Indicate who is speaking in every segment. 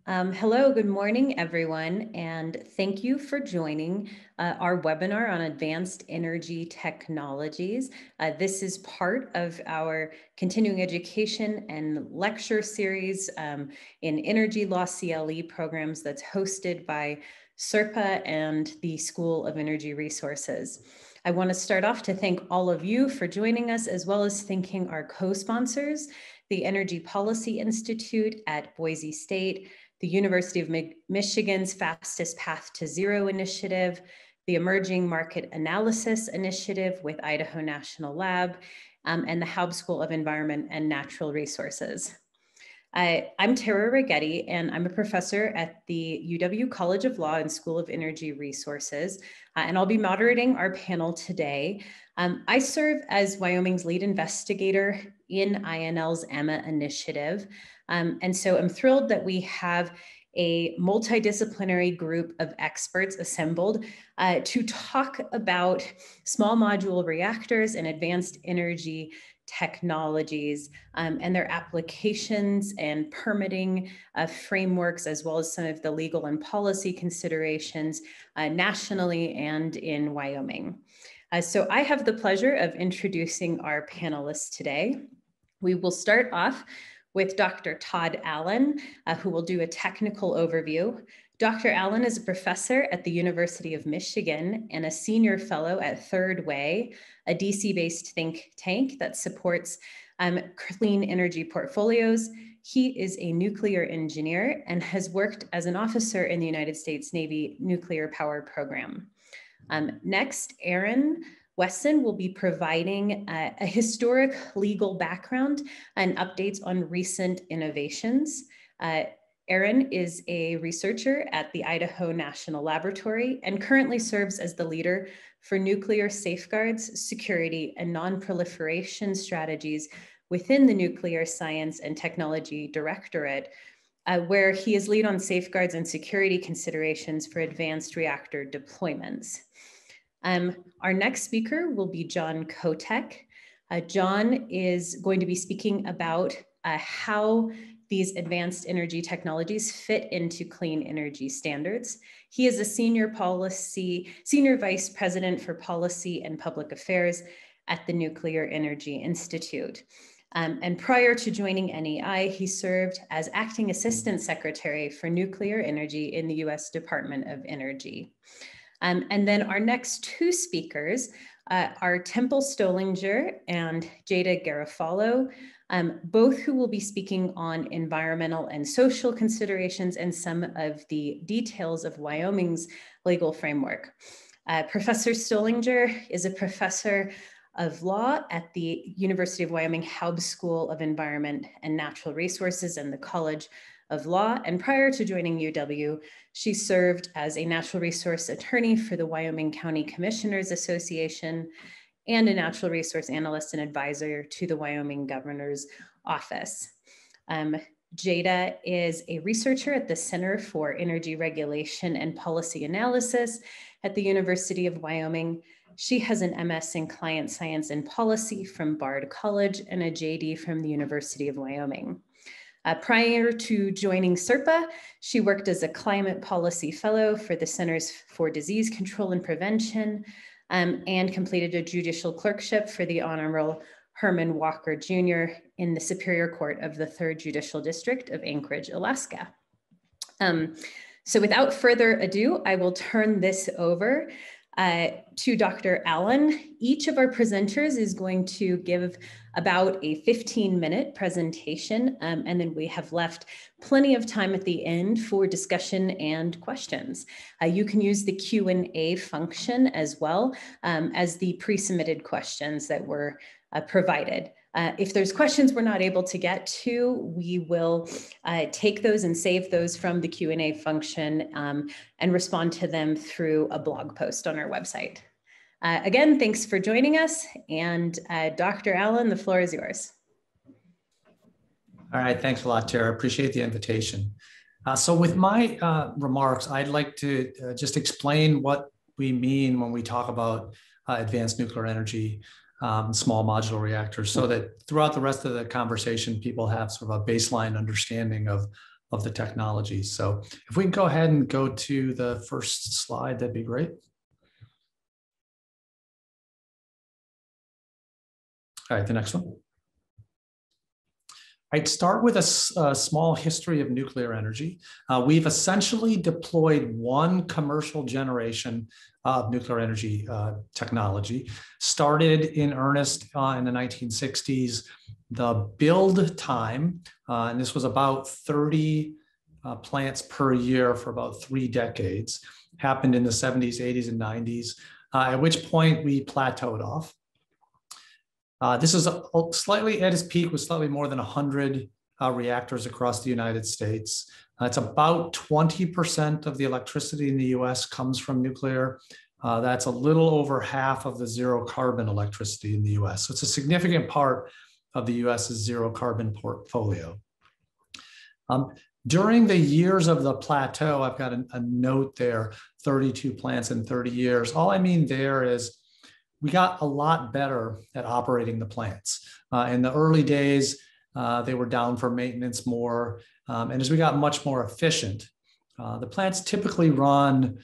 Speaker 1: Hello, good morning, everyone, and thank you for joining our webinar on advanced energy technologies. This is part of our continuing education and lecture series in energy law CLE programs that's hosted by SERPA and the School of Energy Resources. I want to start off to thank all of you for joining us, as well as thanking our co-sponsors, the Energy Policy Institute at Boise State, the University of Michigan's Fastest Path to Zero initiative, the Emerging Market Analysis Initiative with Idaho National Lab, and the Haub School of Environment and Natural Resources. I'm Tara Righetti, and I'm a professor at the UW College of Law and School of Energy Resources, and I'll be moderating our panel today. I serve as Wyoming's lead investigator in INL's EMMA initiative, and so I'm thrilled that we have a multidisciplinary group of experts assembled to talk about small module reactors and advanced energy technologies and their applications and permitting frameworks, as well as some of the legal and policy considerations nationally and in Wyoming. So I have the pleasure of introducing our panelists today. We will start off with Dr. Todd Allen, who will do a technical overview. Dr. Allen is a professor at the University of Michigan and a senior fellow at Third Way, a DC-based think tank that supports clean energy portfolios. He is a nuclear engineer and has worked as an officer in the United States Navy nuclear power program. Next, Aaron Wesson will be providing a historic legal background and updates on recent innovations. Aaron is a researcher at the Idaho National Laboratory and currently serves as the leader for nuclear safeguards, security, and non-proliferation strategies within the Nuclear Science and Technology Directorate, where he is lead on safeguards and security considerations for advanced reactor deployments. Our next speaker will be John Kotek. John is going to be speaking about how these advanced energy technologies fit into clean energy standards. He is a senior vice president for policy and public affairs at the Nuclear Energy Institute. And prior to joining NEI, he served as acting assistant secretary for nuclear energy in the US Department of Energy. And then our next two speakers are Temple Stollinger and Jada Garofalo, both who will be speaking on environmental and social considerations and some of the details of Wyoming's legal framework. Professor Stollinger is a professor of law at the University of Wyoming Haub School of Environment and Natural Resources and the College of Law. And prior to joining UW, she served as a natural resource attorney for the Wyoming County Commissioners Association and a natural resource analyst and advisor to the Wyoming Governor's Office. Jada is a researcher at the Center for Energy Regulation and Policy Analysis at the University of Wyoming. She has an MS in Client Science and Policy from Bard College and a JD from the University of Wyoming. Prior to joining SERPA, she worked as a climate policy fellow for the Centers for Disease Control and Prevention and completed a judicial clerkship for the Honorable Herman Walker Jr. in the Superior Court of the 3rd Judicial District of Anchorage, Alaska. So without further ado, I will turn this over to Dr. Allen. Each of our presenters is going to give about a 15-minute presentation, and then we have left plenty of time at the end for discussion and questions. You can use the Q&A function as well as the pre-submitted questions that were provided. If there's questions we're not able to get to, we will take those and save those from the Q&A function and respond to them through a blog post on our website. Again, thanks for joining us. And Dr. Allen, the floor is yours.
Speaker 2: All right, thanks a lot, Tara. Appreciate the invitation. So with my remarks, I'd like to just explain what we mean when we talk about advanced nuclear energy, small modular reactors, so that throughout the rest of the conversation, people have sort of a baseline understanding of of the technology. So if we can go ahead and go to the first slide, that'd be great. All right, the next one. I'd start with a small history of nuclear energy. We've essentially deployed one commercial generation of nuclear energy technology. Started in earnest in the 1960s. The build time, and this was about 30 plants per year for about 3 decades, happened in the 70s, 80s, and 90s, at which point we plateaued off. This is slightly at its peak with slightly more than 100 reactors across the United States. It's about 20% of the electricity in the US comes from nuclear. That's a little over half of the zero carbon electricity in the US. So it's a significant part of the US's zero carbon portfolio. During the years of the plateau, I've got a note there, 32 plants in 30 years. All I mean there is we got a lot better at operating the plants. In the early days, they were down for maintenance more. And as we got much more efficient, the plants typically run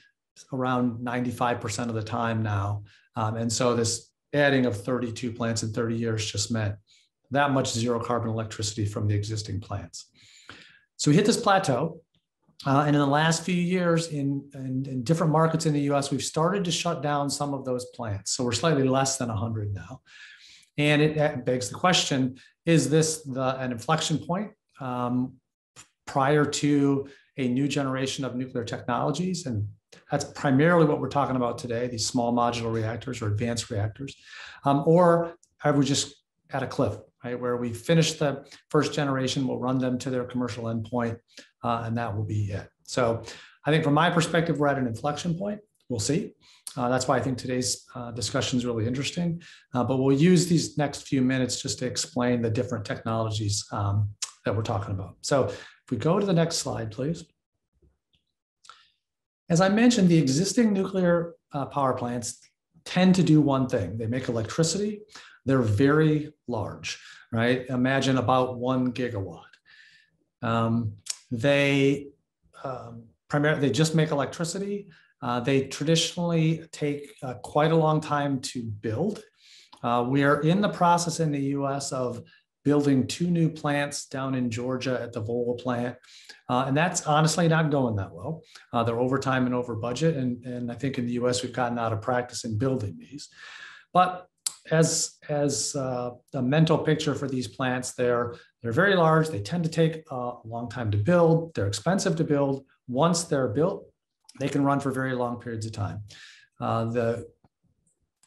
Speaker 2: around 95% of the time now. And so this adding of 32 plants in 30 years just meant that much zero carbon electricity from the existing plants. So we hit this plateau. And in the last few years in different markets in the US, we've started to shut down some of those plants. So we're slightly less than 100 now. And it begs the question, is this an inflection point prior to a new generation of nuclear technologies? And that's primarily what we're talking about today, these small modular reactors or advanced reactors. Or are we just at a cliff, right? Where we finish the first generation, we'll run them to their commercial endpoint, and that will be it. So I think from my perspective, we're at an inflection point. We'll see. That's why I think today's discussion is really interesting. But we'll use these next few minutes just to explain the different technologies that we're talking about. So if we go to the next slide, please. As I mentioned, the existing nuclear power plants tend to do one thing. They make electricity. They're very large, right? Imagine about 1 gigawatt. They just make electricity. They traditionally take quite a long time to build. We are in the process in the US of building 2 new plants down in Georgia at the Vogtle plant. And that's honestly not going that well. They're over time and over budget. And I think in the US, we've gotten out of practice in building these. But as a mental picture for these plants, they're very large. They tend to take a long time to build. They're expensive to build. Once they're built, they can run for very long periods of time. The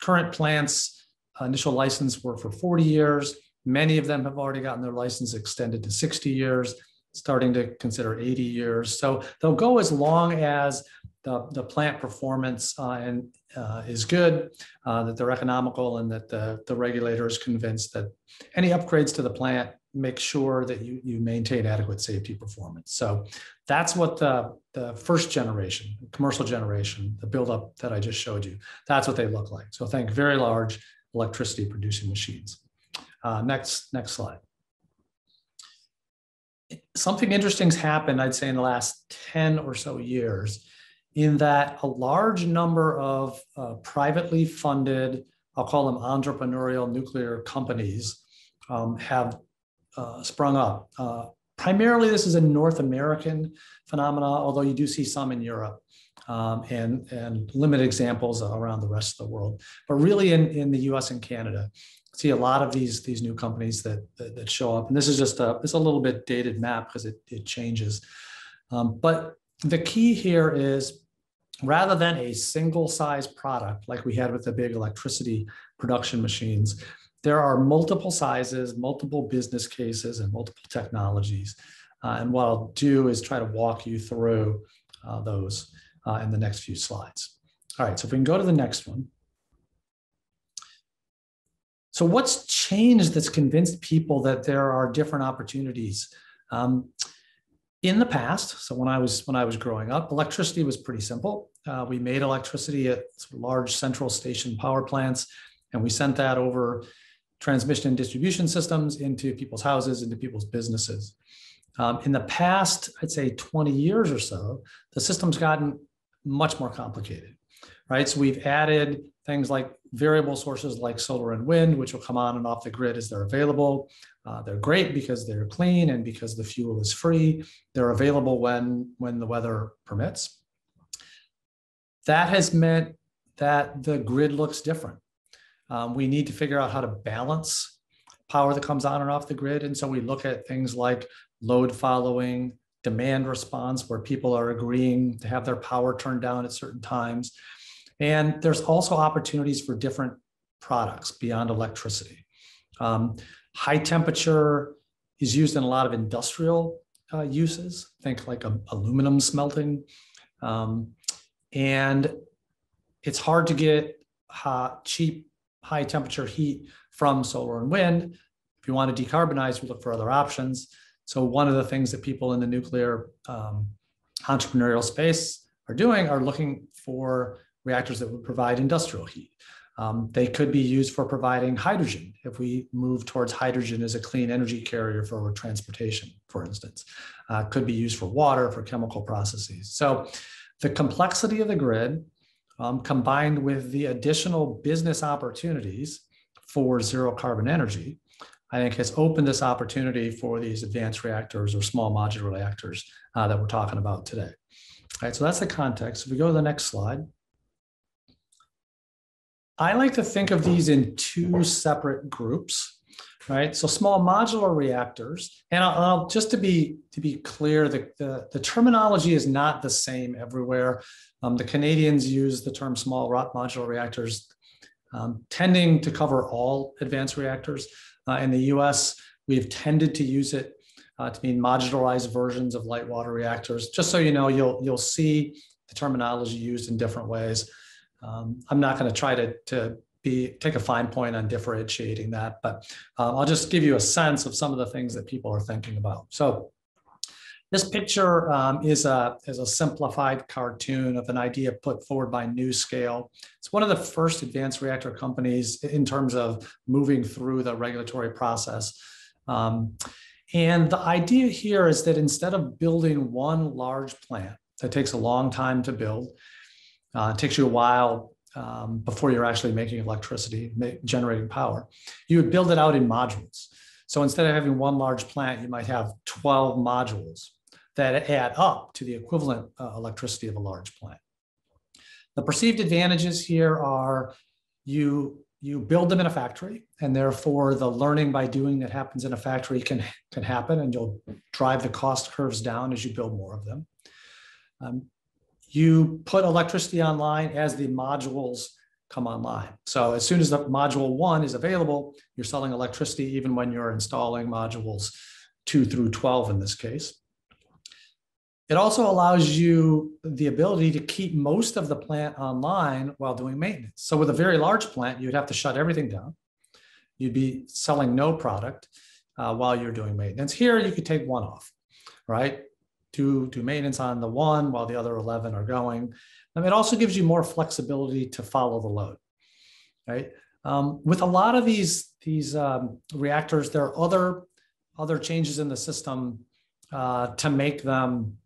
Speaker 2: current plants' initial license were for 40 years. Many of them have already gotten their license extended to 60 years, starting to consider 80 years. So they'll go as long as the plant performance is good, that they're economical, and that the regulator is convinced that any upgrades to the plant make sure that you maintain adequate safety performance. So that's what the first generation, commercial generation, the buildup that I just showed you, that's what they look like. So think very large electricity producing machines. Next slide. Something interesting's happened, I'd say, in the last 10 or so years, in that a large number of privately funded, I'll call them entrepreneurial nuclear companies, have sprung up. Primarily, this is a North American phenomena, although you do see some in Europe and limited examples around the rest of the world. But really in the US and Canada, see a lot of these new companies that show up. And this is just it's a little bit dated map because it changes. But the key here is, rather than a single size product like we had with the big electricity production machines, there are multiple sizes, multiple business cases, and multiple technologies. And what I'll do is try to walk you through those in the next few slides. All right, so if we can go to the next one. So what's changed that's convinced people that there are different opportunities? In the past, so when I was growing up, electricity was pretty simple. We made electricity at large central station power plants, and we sent that over transmission and distribution systems into people's houses, into people's businesses. In the past, I'd say 20 years or so, the system's gotten much more complicated, right? So we've added things like variable sources like solar and wind, which will come on and off the grid as they're available. They're great because they're clean and because the fuel is free. They're available when the weather permits. That has meant that the grid looks different. We need to figure out how to balance power that comes on and off the grid. And so we look at things like load following, demand response, where people are agreeing to have their power turned down at certain times. And there's also opportunities for different products beyond electricity. High temperature is used in a lot of industrial uses, think like aluminum smelting. And it's hard to get cheap, high temperature heat from solar and wind. If you want to decarbonize, we look for other options. So one of the things that people in the nuclear entrepreneurial space are looking for reactors that would provide industrial heat. They could be used for providing hydrogen if we move towards hydrogen as a clean energy carrier for transportation, for instance. Could be used for water, for chemical processes. So the complexity of the grid combined with the additional business opportunities for zero carbon energy, I think has opened this opportunity for these advanced reactors or small modular reactors that we're talking about today. All right, so that's the context. If we go to the next slide. I like to think of these in two separate groups, right? So small modular reactors, and I'll just to be clear, the terminology is not the same everywhere. The Canadians use the term small modular reactors, tending to cover all advanced reactors. In the US, we've tended to use it to mean modularized versions of light water reactors. Just so you know, you'll see the terminology used in different ways. I'm not going to try to take a fine point on differentiating that, but I'll just give you a sense of some of the things that people are thinking about. So this picture is a simplified cartoon of an idea put forward by NuScale. It's one of the first advanced reactor companies in terms of moving through the regulatory process. And the idea here is that instead of building one large plant that takes a long time to build, it takes you a while before you're actually making electricity, generating power, you would build it out in modules. So instead of having one large plant, you might have 12 modules that add up to the equivalent electricity of a large plant. The perceived advantages here are you build them in a factory, and therefore the learning by doing that happens in a factory can happen, and you'll drive the cost curves down as you build more of them. You put electricity online as the modules come online. So as soon as the module 1 is available, you're selling electricity even when you're installing modules 2 through 12 in this case. It also allows you the ability to keep most of the plant online while doing maintenance. So with a very large plant, you'd have to shut everything down. You'd be selling no product while you're doing maintenance. Here, you could take one off, right? Do maintenance on the one while the other 11 are going. And it also gives you more flexibility to follow the load, right? With a lot of these reactors, there are other changes in the system to make them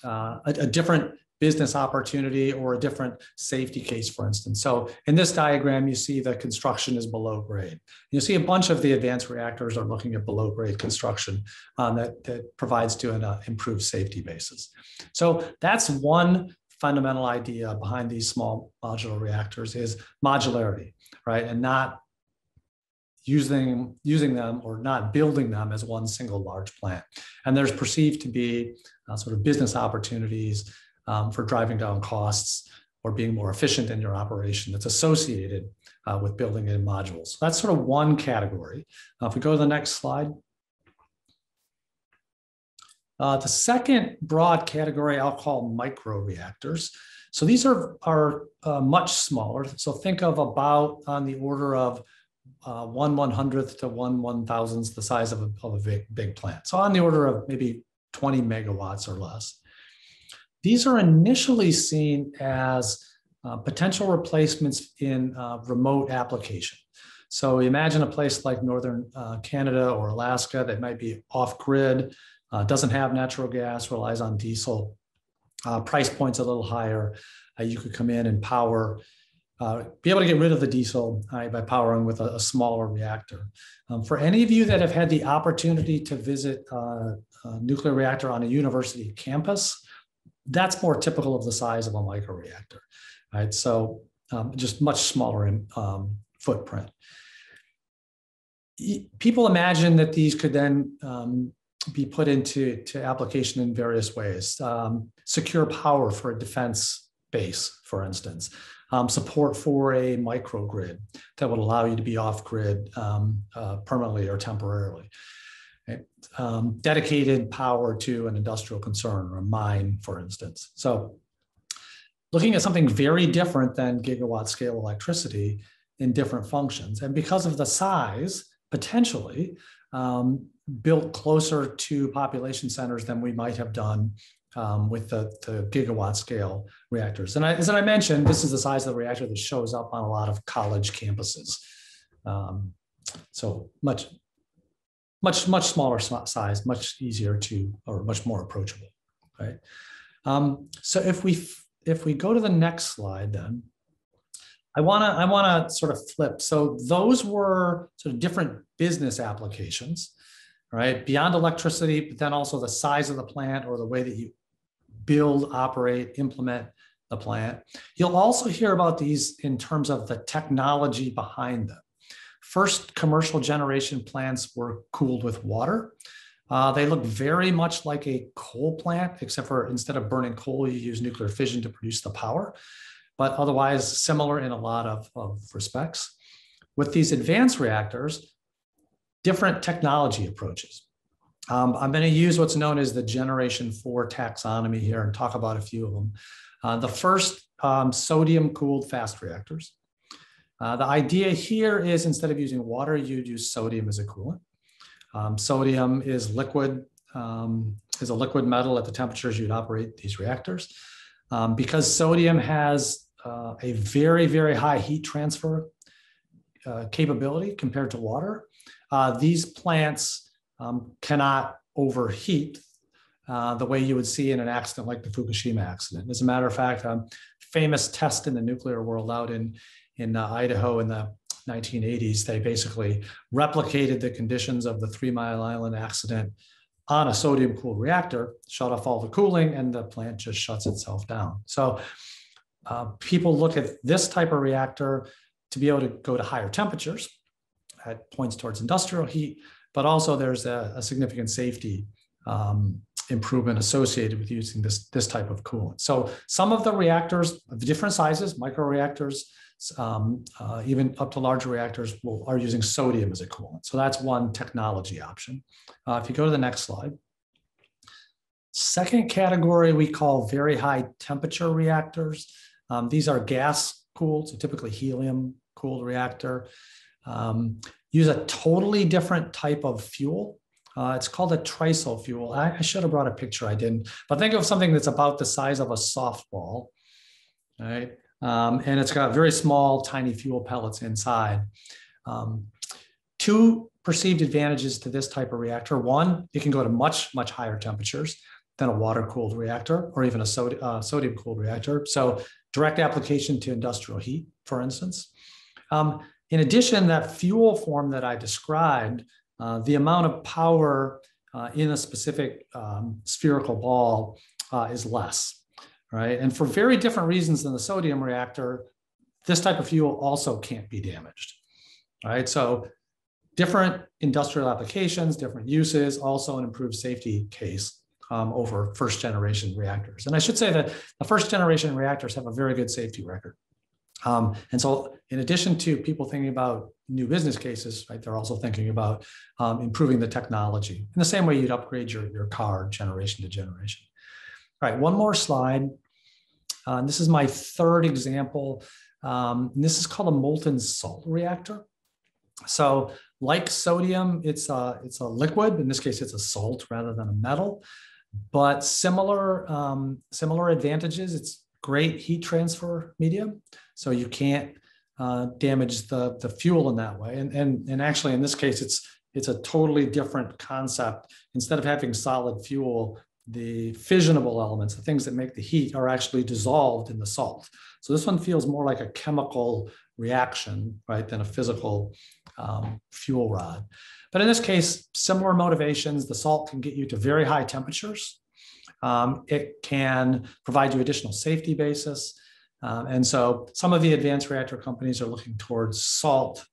Speaker 2: a different business opportunity or a different safety case, for instance. So in this diagram, you see the construction is below grade. You see a bunch of the advanced reactors are looking at below grade construction that provides to an improved safety basis. So that's one fundamental idea behind these small modular reactors is modularity, right? And not using them or not building them as one single large plant. And there's perceived to be sort of business opportunities for driving down costs or being more efficient in your operation that's associated with building in modules. So that's sort of one category. If we go to the next slide. The second broad category I'll call microreactors. So these are much smaller. So think of about on the order of 1/100th to 1/1000th the size of a big plant. So on the order of maybe 20 megawatts or less. These are initially seen as potential replacements in remote application. So imagine a place like northern Canada or Alaska that might be off-grid. Doesn't have natural gas, relies on diesel. Price point's a little higher. You could come in and power, be able to get rid of the diesel by powering with a smaller reactor. For any of you that have had the opportunity to visit a nuclear reactor on a university campus, that's more typical of the size of a microreactor, right? So just much smaller in footprint. People imagine that these could then be put into application in various ways. Secure power for a defense base, for instance. Support for a microgrid that would allow you to be off-grid permanently or temporarily. Okay. Dedicated power to an industrial concern or a mine, for instance. So looking at something very different than gigawatt scale electricity in different functions. And because of the size, potentially, built closer to population centers than we might have done with the gigawatt scale reactors. And as I mentioned, this is the size of the reactor that shows up on a lot of college campuses. So much smaller size, much easier to, or much more approachable, right? So if we go to the next slide, then I wanna sort of flip. So those were sort of different business applications, right? Beyond electricity, but then also the size of the plant or the way that you build, operate, implement the plant. You'll also hear about these in terms of the technology behind them. First commercial generation plants were cooled with water. They look very much like a coal plant, except for instead of burning coal, you use nuclear fission to produce the power, but otherwise similar in a lot of respects. With these advanced reactors, different technology approaches. I'm going to use what's known as the Generation 4 taxonomy here and talk about a few of them. The first, sodium-cooled fast reactors. The idea here is instead of using water, you'd use sodium as a coolant. Sodium is liquid, is a liquid metal at the temperatures you'd operate these reactors. Because sodium has a very, very high heat transfer capability compared to water, these plants cannot overheat the way you would see in an accident like the Fukushima accident. As a matter of fact, famous test in the nuclear world out in Idaho in the 1980s, they basically replicated the conditions of the 3 Mile Island accident on a sodium-cooled reactor, shut off all the cooling, and the plant just shuts itself down. So people look at this type of reactor to be able to go to higher temperatures. That points towards industrial heat, but also there's a significant safety improvement associated with using this type of coolant. So some of the reactors of different sizes, microreactors, even up to larger reactors are using sodium as a coolant. So that's one technology option. If you go to the next slide. Second category we call very high temperature reactors. These are gas cooled, so typically helium cooled reactor. Use a totally different type of fuel. It's called a trisol fuel. I should have brought a picture, I didn't, but think of something that's about the size of a softball, right? And it's got very small, tiny fuel pellets inside. Two perceived advantages to this type of reactor. One, it can go to much, much higher temperatures than a water-cooled reactor or even a sodium-cooled reactor. So direct application to industrial heat, for instance. In addition, that fuel form that I described, the amount of power in a specific spherical ball is less, right? And for very different reasons than the sodium reactor, this type of fuel also can't be damaged, right? So different industrial applications, different uses, also an improved safety case over first generation reactors. And I should say that the first generation reactors have a very good safety record. And so in addition to people thinking about new business cases, right, they're also thinking about improving the technology in the same way you'd upgrade your car generation to generation. All right, one more slide. This is my third example. This is called a molten salt reactor. So like sodium, it's a liquid. In this case, it's a salt rather than a metal, but similar advantages. It's great heat transfer medium. So you can't damage the fuel in that way. And actually, in this case, it's a totally different concept. Instead of having solid fuel, the fissionable elements, the things that make the heat, are actually dissolved in the salt. So this one feels more like a chemical reaction, right, than a physical fuel rod. But in this case, similar motivations. The salt can get you to very high temperatures. It can provide you additional safety basis. And so some of the advanced reactor companies are looking towards salt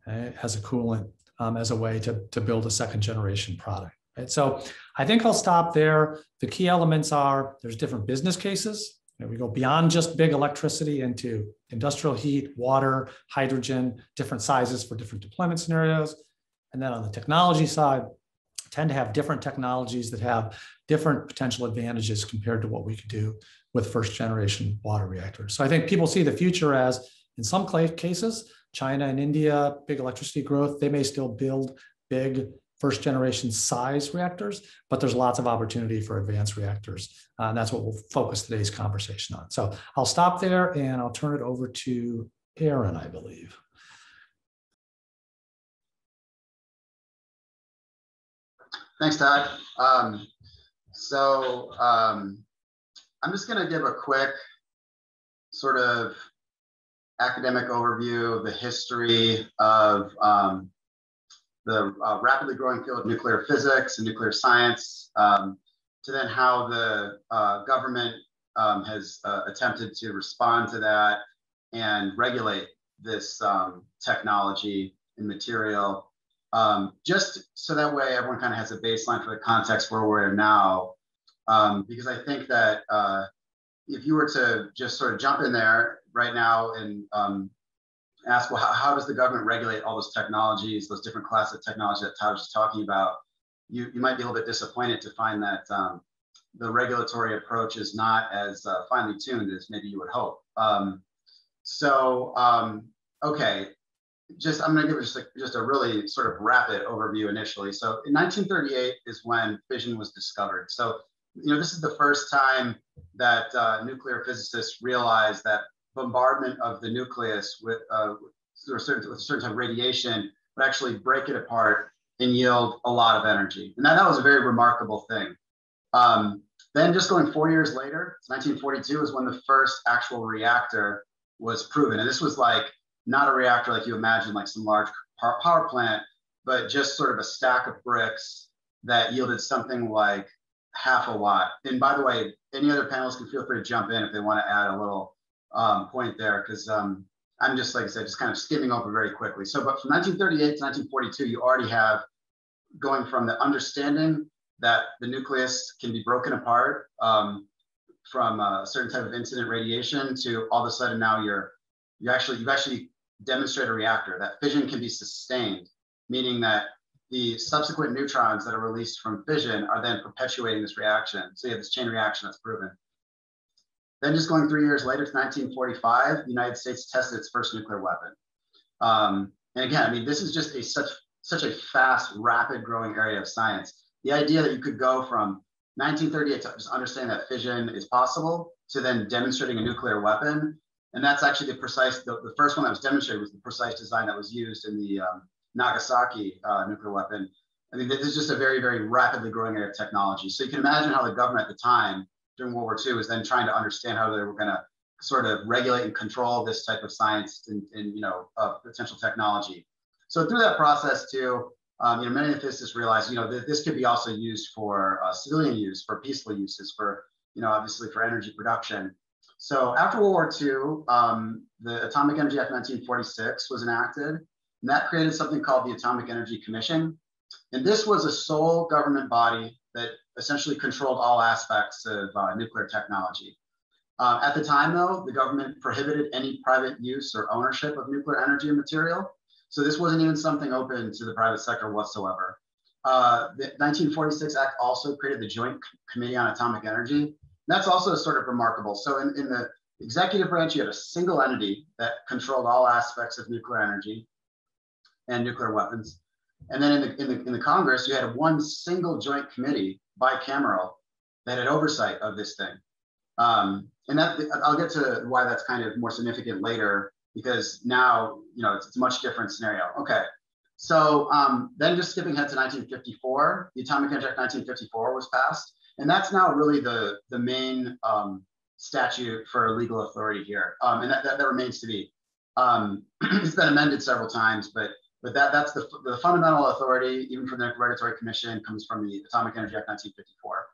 Speaker 2: as a coolant, as a way to build a second generation product. Right? So I think I'll stop there. The key elements are there's different business cases. We go beyond just big electricity into industrial heat, water, hydrogen, different sizes for different deployment scenarios. And then on the technology side, tend to have different technologies that have different potential advantages compared to what we could do with first generation water reactors. So I think people see the future as, in some cases, China and India, big electricity growth, they may still build big first generation size reactors, but there's lots of opportunity for advanced reactors. And that's what we'll focus today's conversation on. So I'll stop there and I'll turn it over to Aaron, I believe.
Speaker 3: Thanks, Todd. I'm just going to give a quick sort of academic overview of the history of the rapidly growing field of nuclear physics and nuclear science, to then how the government has attempted to respond to that and regulate this technology and material, just so that way everyone kind of has a baseline for the context where we're in now. Because I think that if you were to just sort of jump in there right now and ask, well, how does the government regulate all those technologies, those different classes of technology that Todd was just talking about, you might be a little bit disappointed to find that the regulatory approach is not as finely tuned as maybe you would hope. Okay, I'm going to give just a really sort of rapid overview initially. So in 1938 is when fission was discovered. So, this is the first time that nuclear physicists realized that bombardment of the nucleus with a certain type of radiation would actually break it apart and yield a lot of energy. And that was a very remarkable thing. Then just going 4 years later, 1942 is when the first actual reactor was proven. And this was like not a reactor like you imagine, like some large power plant, but just sort of a stack of bricks that yielded something like half a watt. And by the way, any other panelists can feel free to jump in if they want to add a little point there, because I'm just, like I said, just kind of skimming over very quickly. So, but from 1938 to 1942, you already have going from the understanding that the nucleus can be broken apart from a certain type of incident radiation to all of a sudden now you've actually demonstrated a reactor that fission can be sustained, meaning that the subsequent neutrons that are released from fission are then perpetuating this reaction. So you have this chain reaction that's proven. Then just going 3 years later to 1945, the United States tested its first nuclear weapon. And again, I mean, this is just such a fast, rapid growing area of science. The idea that you could go from 1938 to just understanding that fission is possible to then demonstrating a nuclear weapon. And that's actually the first one that was demonstrated was the precise design that was used in the Nagasaki nuclear weapon. I mean, this is just a very, very rapidly growing area of technology. So you can imagine how the government at the time during World War II was then trying to understand how they were going to sort of regulate and control this type of science and potential technology. So through that process too, many of the physicists realized, this could be also used for civilian use, for peaceful uses, for, obviously for energy production. So after World War II, the Atomic Energy Act 1946 was enacted, and that created something called the Atomic Energy Commission. And this was a sole government body that essentially controlled all aspects of nuclear technology. At the time, though, the government prohibited any private use or ownership of nuclear energy or material. So this wasn't even something open to the private sector whatsoever. The 1946 Act also created the Joint Committee on Atomic Energy. That's also sort of remarkable. So in the executive branch, you had a single entity that controlled all aspects of nuclear energy and nuclear weapons. And then in the Congress, you had one single joint committee, bicameral, that had oversight of this thing. And that I'll get to why that's kind of more significant later, because now, it's a much different scenario. Okay, So then just skipping ahead to 1954, the Atomic Energy Act 1954 was passed. And that's now really the main statute for legal authority here. And that remains to be. It's been amended several times, but that's the fundamental authority, even from the Regulatory Commission, comes from the Atomic Energy Act 1954.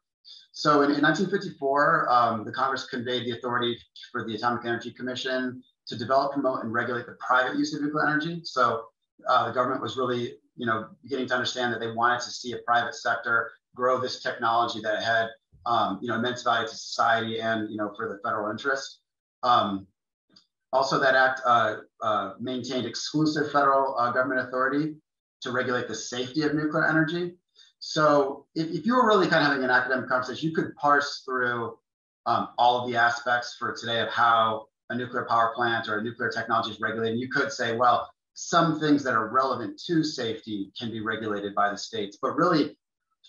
Speaker 3: So in 1954, the Congress conveyed the authority for the Atomic Energy Commission to develop, promote, and regulate the private use of nuclear energy. So the government was really, beginning to understand that they wanted to see a private sector grow this technology that had, immense value to society and, for the federal interest. Also, that act maintained exclusive federal government authority to regulate the safety of nuclear energy. So if you were really kind of having an academic conversation, you could parse through all of the aspects for today of how a nuclear power plant or a nuclear technology is regulated. You could say, well, some things that are relevant to safety can be regulated by the states, but really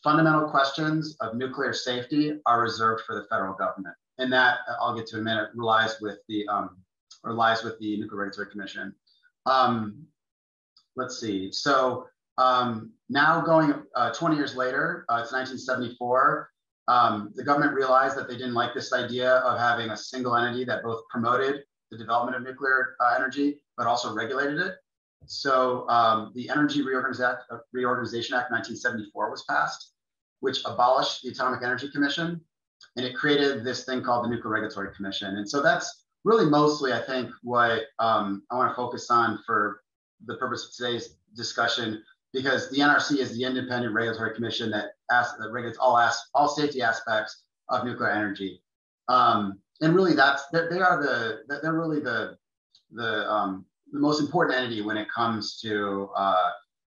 Speaker 3: fundamental questions of nuclear safety are reserved for the federal government. And that, I'll get to in a minute, lies with the Nuclear Regulatory Commission. Let's see. So now going 20 years later, it's 1974, the government realized that they didn't like this idea of having a single entity that both promoted the development of nuclear energy, but also regulated it. So the Energy Reorganization Act 1974 was passed, which abolished the Atomic Energy Commission, and it created this thing called the Nuclear Regulatory Commission. And so that's really mostly, I think, what I want to focus on for the purpose of today's discussion, because the NRC is the independent regulatory commission that regulates all safety aspects of nuclear energy. And really, they're really the most important entity when it comes to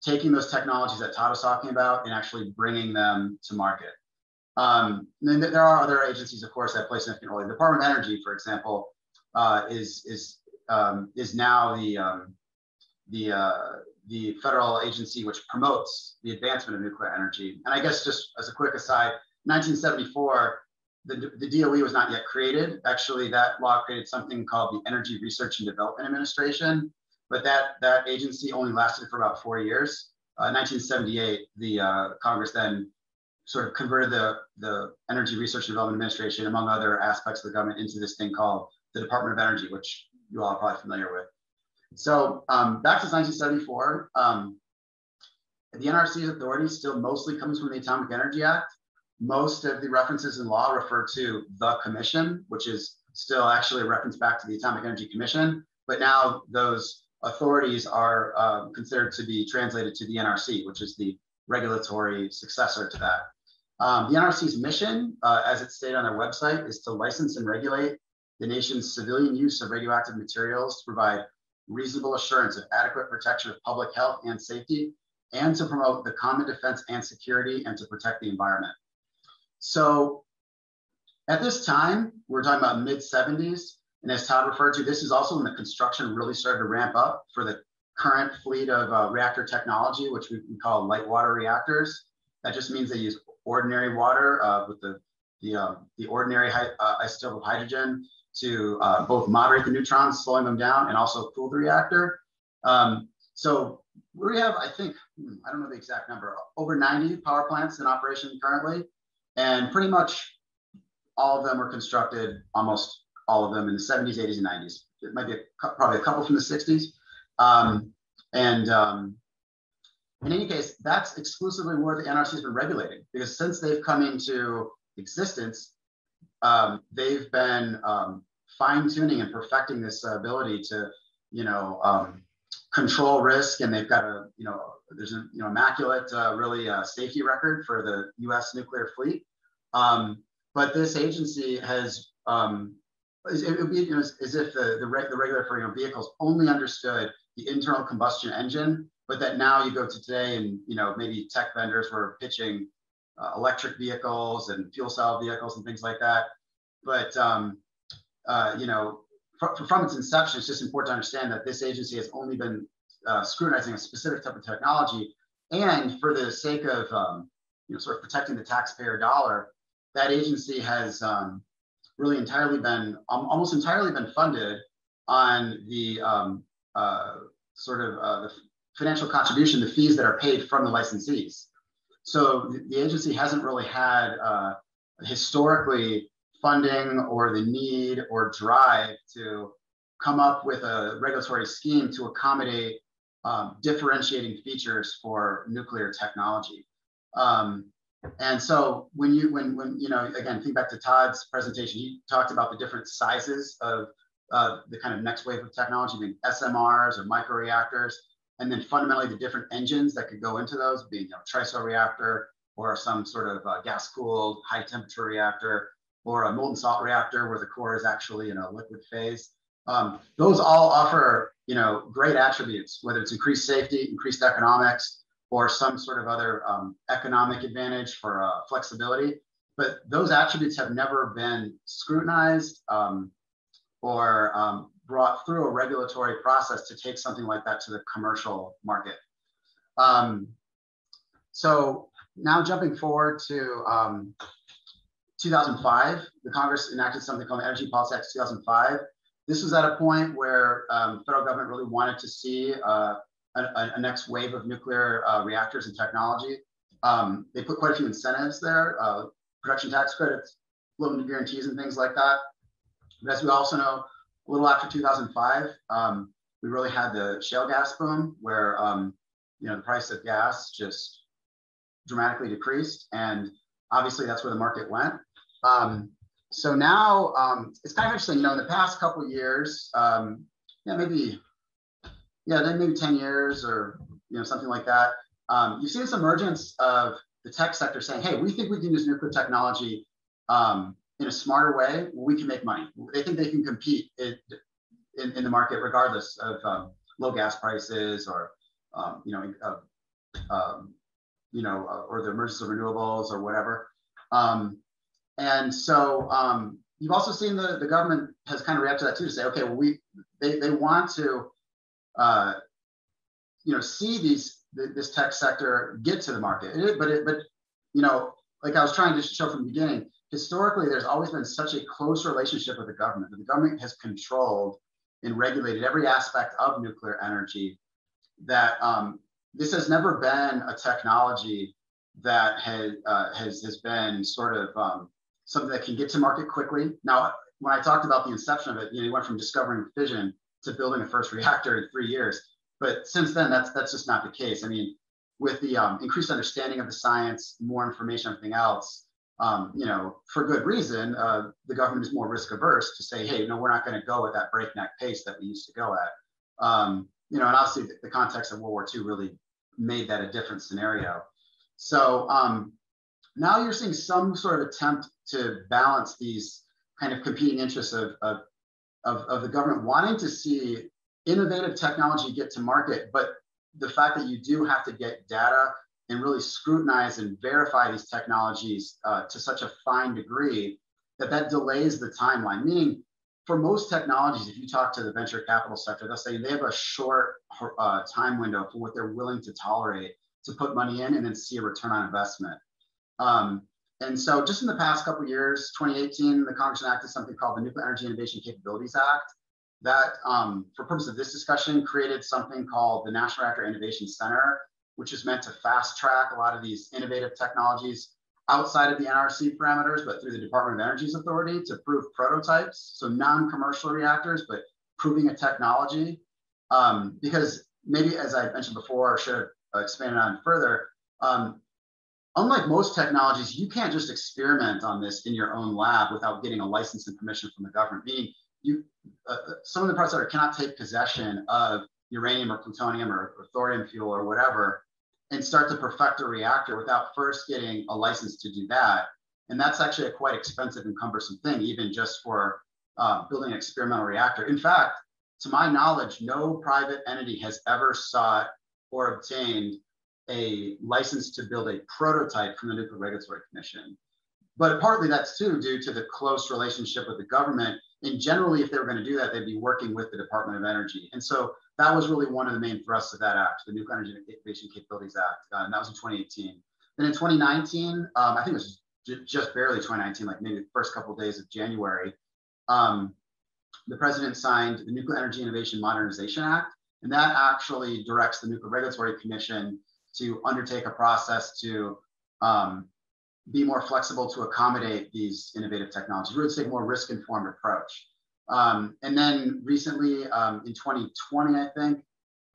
Speaker 3: taking those technologies that Todd was talking about and actually bringing them to market. Then there are other agencies, of course, that play significant role. The Department of Energy, for example, is now the federal agency which promotes the advancement of nuclear energy. And I guess just as a quick aside, 1974, the DOE was not yet created. Actually, that law created something called the Energy Research and Development Administration, but that agency only lasted for about 4 years. 1978, the Congress then sort of converted the Energy Research and Development Administration, among other aspects of the government, into this thing called the Department of Energy, which you all are probably familiar with. So back to 1974, the NRC's authority still mostly comes from the Atomic Energy Act. Most of the references in law refer to the commission, which is still actually a reference back to the Atomic Energy Commission, but now those authorities are considered to be translated to the NRC, which is the regulatory successor to that. The NRC's mission, as it's stated on their website, is to license and regulate the nation's civilian use of radioactive materials to provide reasonable assurance of adequate protection of public health and safety, and to promote the common defense and security, and to protect the environment. So at this time, we're talking about mid-70s, and as Todd referred to, this is also when the construction really started to ramp up for the current fleet of reactor technology, which we call light water reactors. That just means they use ordinary water with the ordinary isotope of hydrogen to both moderate the neutrons, slowing them down, and also cool the reactor. So we have, I think, I don't know the exact number, over 90 power plants in operation currently, and pretty much all of them were constructed, almost all of them, in the 70s, 80s, and 90s. It might be probably a couple from the 60s. In any case, that's exclusively where the NRC has been regulating, because since they've come into existence, they've been fine-tuning and perfecting this ability to, control risk, and they've got there's an immaculate, really safety record for the U.S. nuclear fleet. But this agency has, it would be as if the regular for vehicles only understood the internal combustion engine, but that now you go to today and maybe tech vendors were pitching electric vehicles and fuel cell vehicles and things like that. But from its inception, it's just important to understand that this agency has only been scrutinizing a specific type of technology, and for the sake of sort of protecting the taxpayer dollar, that agency has really almost entirely been funded on the the financial contribution, the fees that are paid from the licensees. So the agency hasn't really had historically funding or the need or drive to come up with a regulatory scheme to accommodate differentiating features for nuclear technology. And so when you know, again, think back to Todd's presentation, he talked about the different sizes of the kind of next wave of technology, being SMRs or microreactors, and then fundamentally the different engines that could go into those, being, you know, TRISO reactor or some sort of gas-cooled high-temperature reactor, or a molten salt reactor where the core is actually in a liquid phase. Those all offer, you know, great attributes, whether it's increased safety, increased economics, or some sort of other economic advantage for flexibility. But those attributes have never been scrutinized or brought through a regulatory process to take something like that to the commercial market. So now jumping forward to 2005, the Congress enacted something called the Energy Policy Act 2005. This was at a point where federal government really wanted to see a next wave of nuclear reactors and technology. They put quite a few incentives there, production tax credits, loan guarantees and things like that. But as we also know, a little after 2005, we really had the shale gas boom where you know, the price of gas just dramatically decreased. And obviously that's where the market went. So now it's kind of interesting, you know, in the past couple of years, maybe 10 years or, you know, something like that, you've seen this emergence of the tech sector saying, hey, we think we can use nuclear technology in a smarter way. We can make money. They think they can compete in the market regardless of low gas prices or, or the emergence of renewables or whatever. And so you've also seen the government has kind of reacted to that too, to say, okay, well, they want to see this tech sector get to the market. But you know, like I was trying to show from the beginning, historically, there's always been such a close relationship with the government that the government has controlled and regulated every aspect of nuclear energy, that this has never been a technology that has been sort of something that can get to market quickly. Now, when I talked about the inception of it, you know, you went from discovering fission to building a first reactor in 3 years. But since then, that's just not the case. I mean, with the increased understanding of the science, more information, everything else, you know, for good reason, the government is more risk averse to say, hey, no, we're not going to go at that breakneck pace that we used to go at. You know, and obviously the context of World War II really made that a different scenario. So now you're seeing some sort of attempt to balance these kind of competing interests of the government wanting to see innovative technology get to market, but the fact that you do have to get data and really scrutinize and verify these technologies to such a fine degree that delays the timeline. Meaning, for most technologies, if you talk to the venture capital sector, they'll say they have a short time window for what they're willing to tolerate to put money in and then see a return on investment. And so just in the past couple of years, 2018, the Congress enacted something called the Nuclear Energy Innovation Capabilities Act that, for purpose of this discussion, created something called the National Reactor Innovation Center, which is meant to fast track a lot of these innovative technologies outside of the NRC parameters, but through the Department of Energy's authority to prove prototypes. So non-commercial reactors, but proving a technology. Because maybe, as I mentioned before, or should have expanded on further, unlike most technologies, you can't just experiment on this in your own lab without getting a license and permission from the government. Meaning, some of the parts that cannot take possession of uranium or plutonium or thorium fuel or whatever and start to perfect a reactor without first getting a license to do that. And that's actually a quite expensive and cumbersome thing, even just for building an experimental reactor. In fact, to my knowledge, no private entity has ever sought or obtained a license to build a prototype from the Nuclear Regulatory Commission. But partly that's too due to the close relationship with the government. And generally, if they were going to do that, they'd be working with the Department of Energy. And so that was really one of the main thrusts of that act, the Nuclear Energy Innovation Capabilities Act. And that was in 2018. Then in 2019, I think it was just barely 2019, like maybe the first couple of days of January, the president signed the Nuclear Energy Innovation Modernization Act. And that actually directs the Nuclear Regulatory Commission to undertake a process to be more flexible to accommodate these innovative technologies, really take a more risk-informed approach. And then recently in 2020, I think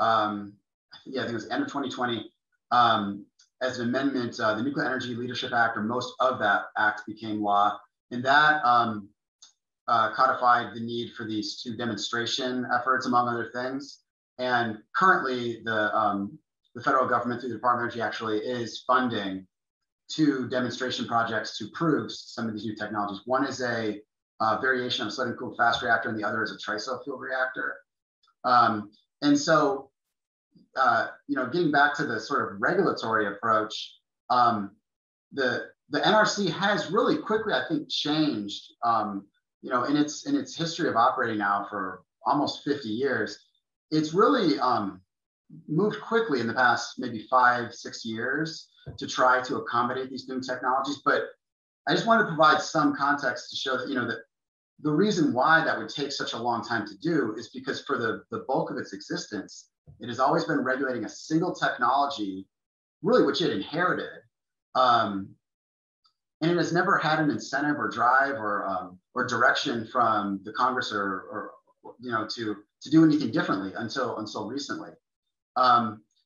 Speaker 3: it was end of 2020, as an amendment, the Nuclear Energy Leadership Act, or most of that act, became law. And that codified the need for these 2 demonstration efforts, among other things. And currently, the federal government, through the Department of Energy, actually is funding 2 demonstration projects to prove some of these new technologies. One is a variation of a sodium cooled fast reactor, and the other is a TRISO fueled reactor. And so, getting back to the sort of regulatory approach, the NRC has really quickly, I think, changed. In its history of operating now for almost 50 years, it's really moved quickly in the past maybe 5-6 years to try to accommodate these new technologies. But I just wanted to provide some context to show that, that the reason why that would take such a long time to do is because for the bulk of its existence, it has always been regulating a single technology, really, which it inherited. And it has never had an incentive or drive or direction from the Congress or to do anything differently until recently.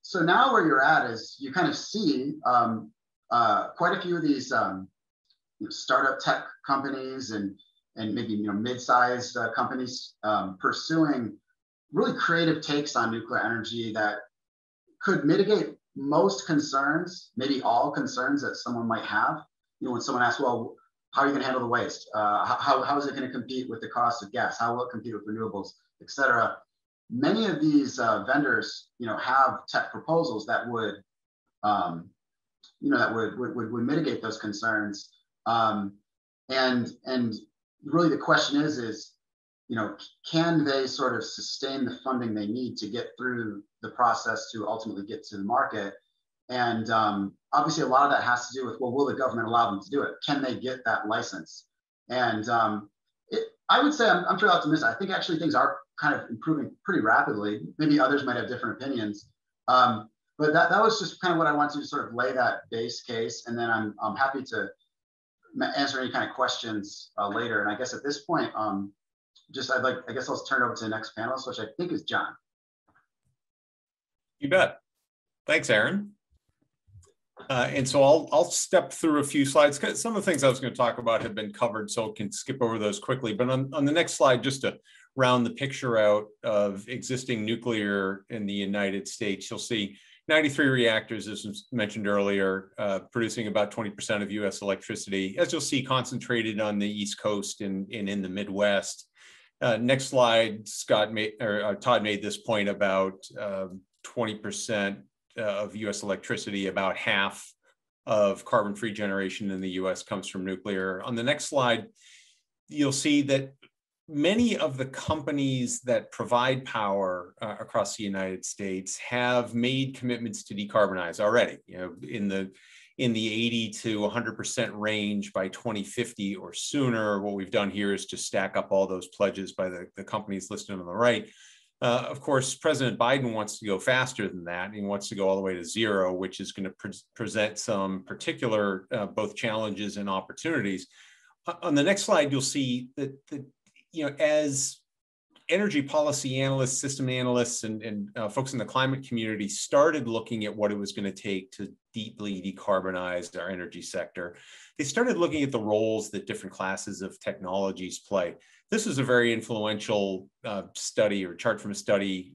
Speaker 3: So now where you're at is you kind of see quite a few of these startup tech companies and maybe mid-sized companies pursuing really creative takes on nuclear energy that could mitigate most concerns, maybe all concerns that someone might have. When someone asks, well, how are you going to handle the waste? How is it going to compete with the cost of gas? How will it compete with renewables, et cetera? Many of these vendors, have tech proposals that would, would mitigate those concerns. And really the question is, can they sort of sustain the funding they need to get through the process to ultimately get to the market? And obviously a lot of that has to do with, well, will the government allow them to do it? Can they get that license? And I would say I'm pretty optimistic. I think actually things are kind of improving pretty rapidly. Maybe others might have different opinions. But that was just kind of what I wanted to sort of lay that base case. And then I'm happy to answer any kind of questions later. And I guess at this point, I guess I'll turn it over to the next panelist, which I think is John.
Speaker 4: You bet. Thanks, Aaron. And so I'll step through a few slides. Some of the things I was going to talk about have been covered, so I can skip over those quickly. But on the next slide, just to round the picture out of existing nuclear in the United States, you'll see 93 reactors, as was mentioned earlier, producing about 20% of US electricity, as you'll see, concentrated on the East Coast and in the Midwest. Next slide, Todd made this point about 20% of US electricity, about half of carbon-free generation in the US comes from nuclear. On the next slide, you'll see that many of the companies that provide power across the United States have made commitments to decarbonize already, in the 80 to 100% range by 2050 or sooner. What we've done here is to stack up all those pledges by the companies listed on the right. Of course, President Biden wants to go faster than that. He wants to go all the way to zero, which is going to present some particular both challenges and opportunities. On the next slide, you'll see that as energy policy analysts, system analysts, and folks in the climate community started looking at what it was going to take to deeply decarbonize our energy sector, they started looking at the roles that different classes of technologies play. This is a very influential study or chart from a study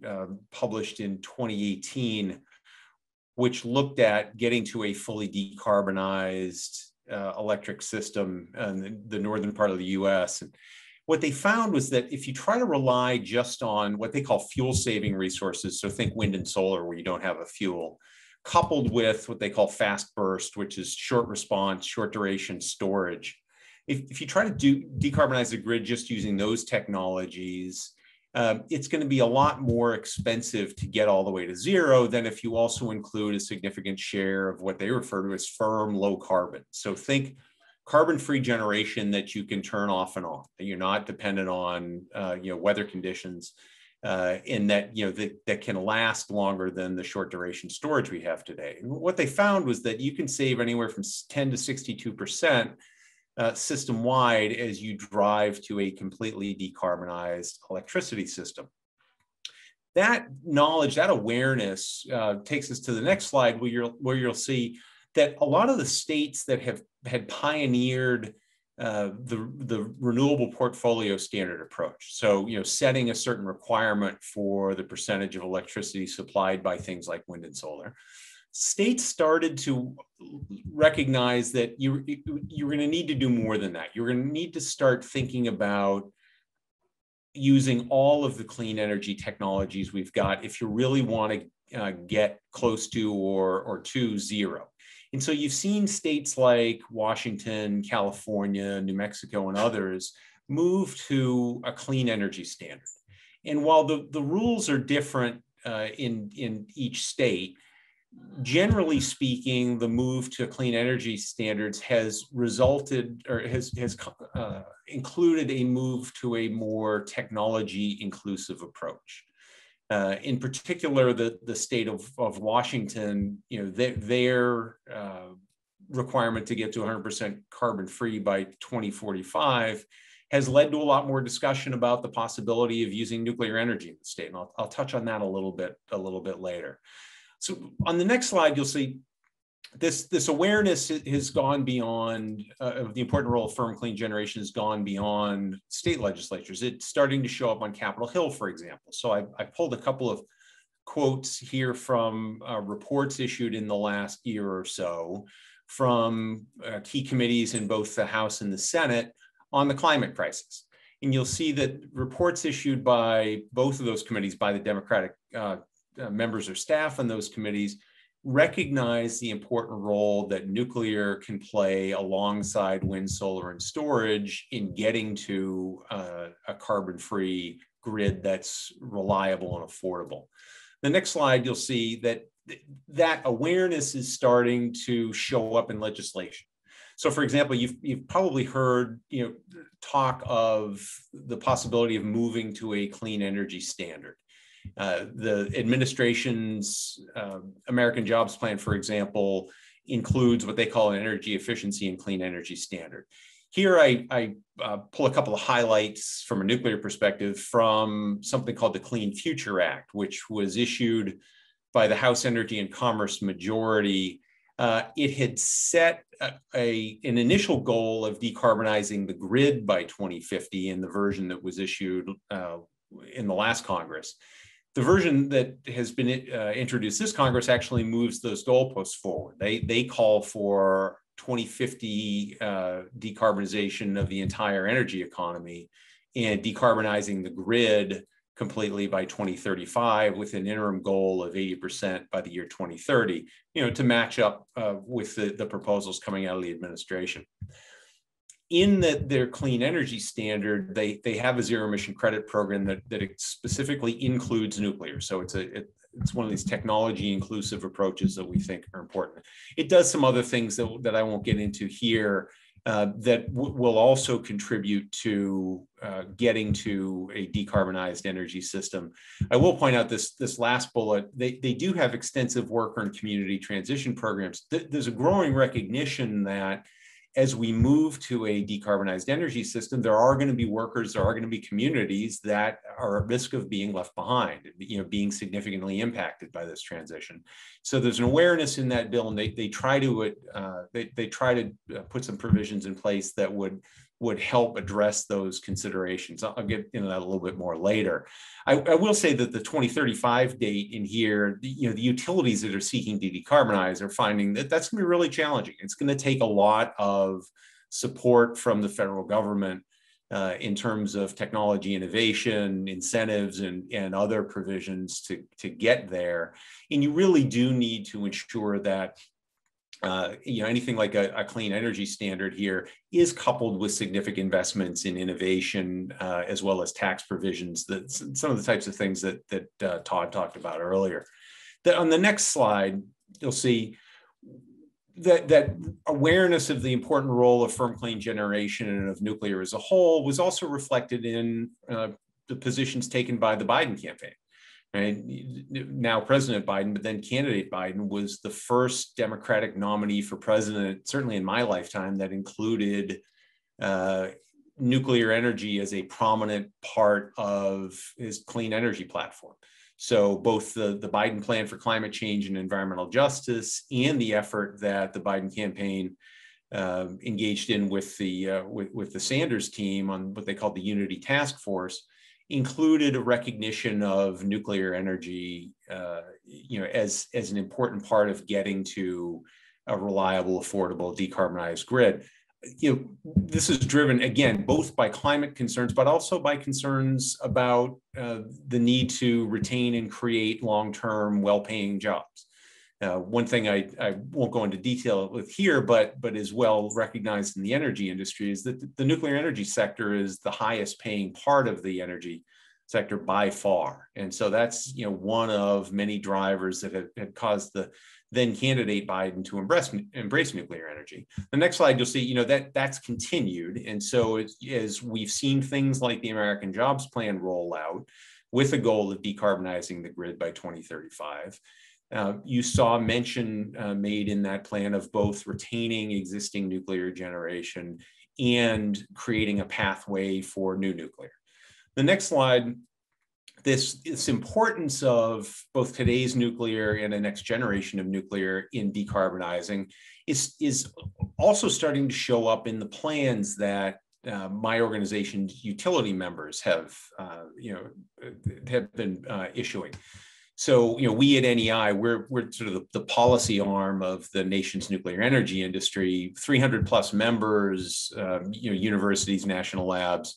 Speaker 4: published in 2018, which looked at getting to a fully decarbonized electric system in the northern part of the US. And what they found was that if you try to rely just on what they call fuel saving resources, so think wind and solar where you don't have a fuel, coupled with what they call fast burst, which is short response, short duration storage. If you try to decarbonize the grid just using those technologies, it's going to be a lot more expensive to get all the way to zero than if you also include a significant share of what they refer to as firm low carbon. So think carbon-free generation that you can turn off and on. You're not dependent on weather conditions. in that, that can last longer than the short duration storage we have today. And what they found was that you can save anywhere from 10 to 62% system-wide as you drive to a completely decarbonized electricity system. That knowledge, that awareness takes us to the next slide where you'll see that a lot of the states that had pioneered the renewable portfolio standard approach. So, setting a certain requirement for the percentage of electricity supplied by things like wind and solar. States started to recognize that you're going to need to do more than that. You're going to need to start thinking about using all of the clean energy technologies we've got if you really want to get close to or to zero. And so you've seen states like Washington, California, New Mexico, and others move to a clean energy standard. And while the rules are different in each state, generally speaking, the move to clean energy standards has resulted or has included a move to a more technology inclusive approach. In particular, the state of Washington, their requirement to get to 100% carbon free by 2045 has led to a lot more discussion about the possibility of using nuclear energy in the state. And I'll touch on that a little bit later. So on the next slide, you'll see this awareness has gone beyond of the important role of firm clean generation has gone beyond state legislatures. It's starting to show up on Capitol Hill, for example. So I pulled a couple of quotes here from reports issued in the last year or so from key committees in both the House and the Senate on the climate crisis. And you'll see that reports issued by both of those committees, by the Democratic members or staff on those committees, recognize the important role that nuclear can play alongside wind, solar, and storage in getting to a carbon-free grid that's reliable and affordable. The next slide, you'll see that awareness is starting to show up in legislation. So, for example, you've probably heard talk of the possibility of moving to a clean energy standard. The administration's American Jobs Plan, for example, includes what they call an energy efficiency and clean energy standard. Here I pull a couple of highlights from a nuclear perspective from something called the Clean Future Act, which was issued by the House Energy and Commerce majority. It had set an initial goal of decarbonizing the grid by 2050 in the version that was issued in the last Congress. The version that has been introduced this Congress actually moves those goalposts forward. They call for 2050 decarbonization of the entire energy economy and decarbonizing the grid completely by 2035 with an interim goal of 80% by the year 2030, to match up with the proposals coming out of the administration. In their clean energy standard, they have a zero emission credit program that specifically includes nuclear. So it's one of these technology inclusive approaches that we think are important. It does some other things that I won't get into here that will also contribute to getting to a decarbonized energy system. I will point out this last bullet, they do have extensive worker and community transition programs. There's a growing recognition that as we move to a decarbonized energy system, there are going to be workers, there are going to be communities that are at risk of being left behind, being significantly impacted by this transition. So there's an awareness in that bill, and they try to put some provisions in place that would help address those considerations. I'll get into that a little bit more later. I will say that the 2035 date in here, the utilities that are seeking to decarbonize are finding that that's going to be really challenging. It's going to take a lot of support from the federal government in terms of technology innovation, incentives, and other provisions to get there. And you really do need to ensure that anything like a clean energy standard here is coupled with significant investments in innovation, as well as tax provisions, some of the types of things that Todd talked about earlier. On the next slide, you'll see that awareness of the important role of firm clean generation and of nuclear as a whole was also reflected in the positions taken by the Biden campaign. Right? Now President Biden, but then candidate Biden was the first Democratic nominee for president, certainly in my lifetime, that included nuclear energy as a prominent part of his clean energy platform. So both the Biden plan for climate change and environmental justice and the effort that the Biden campaign engaged in with the Sanders team on what they called the Unity Task Force included a recognition of nuclear energy, as an important part of getting to a reliable, affordable, decarbonized grid. This is driven again both by climate concerns, but also by concerns about the need to retain and create long-term, well-paying jobs. One thing I won't go into detail with here, but is well recognized in the energy industry is that the nuclear energy sector is the highest paying part of the energy sector by far. And so that's one of many drivers that have caused the then candidate Biden to embrace nuclear energy. The next slide, you'll see that's continued. And so as we've seen things like the American Jobs Plan roll out with a goal of decarbonizing the grid by 2035, you saw mention made in that plan of both retaining existing nuclear generation and creating a pathway for new nuclear. The next slide, this importance of both today's nuclear and the next generation of nuclear in decarbonizing is also starting to show up in the plans that my organization's utility members have been issuing. So, we at NEI, we're sort of the policy arm of the nation's nuclear energy industry, 300 plus members, universities, national labs,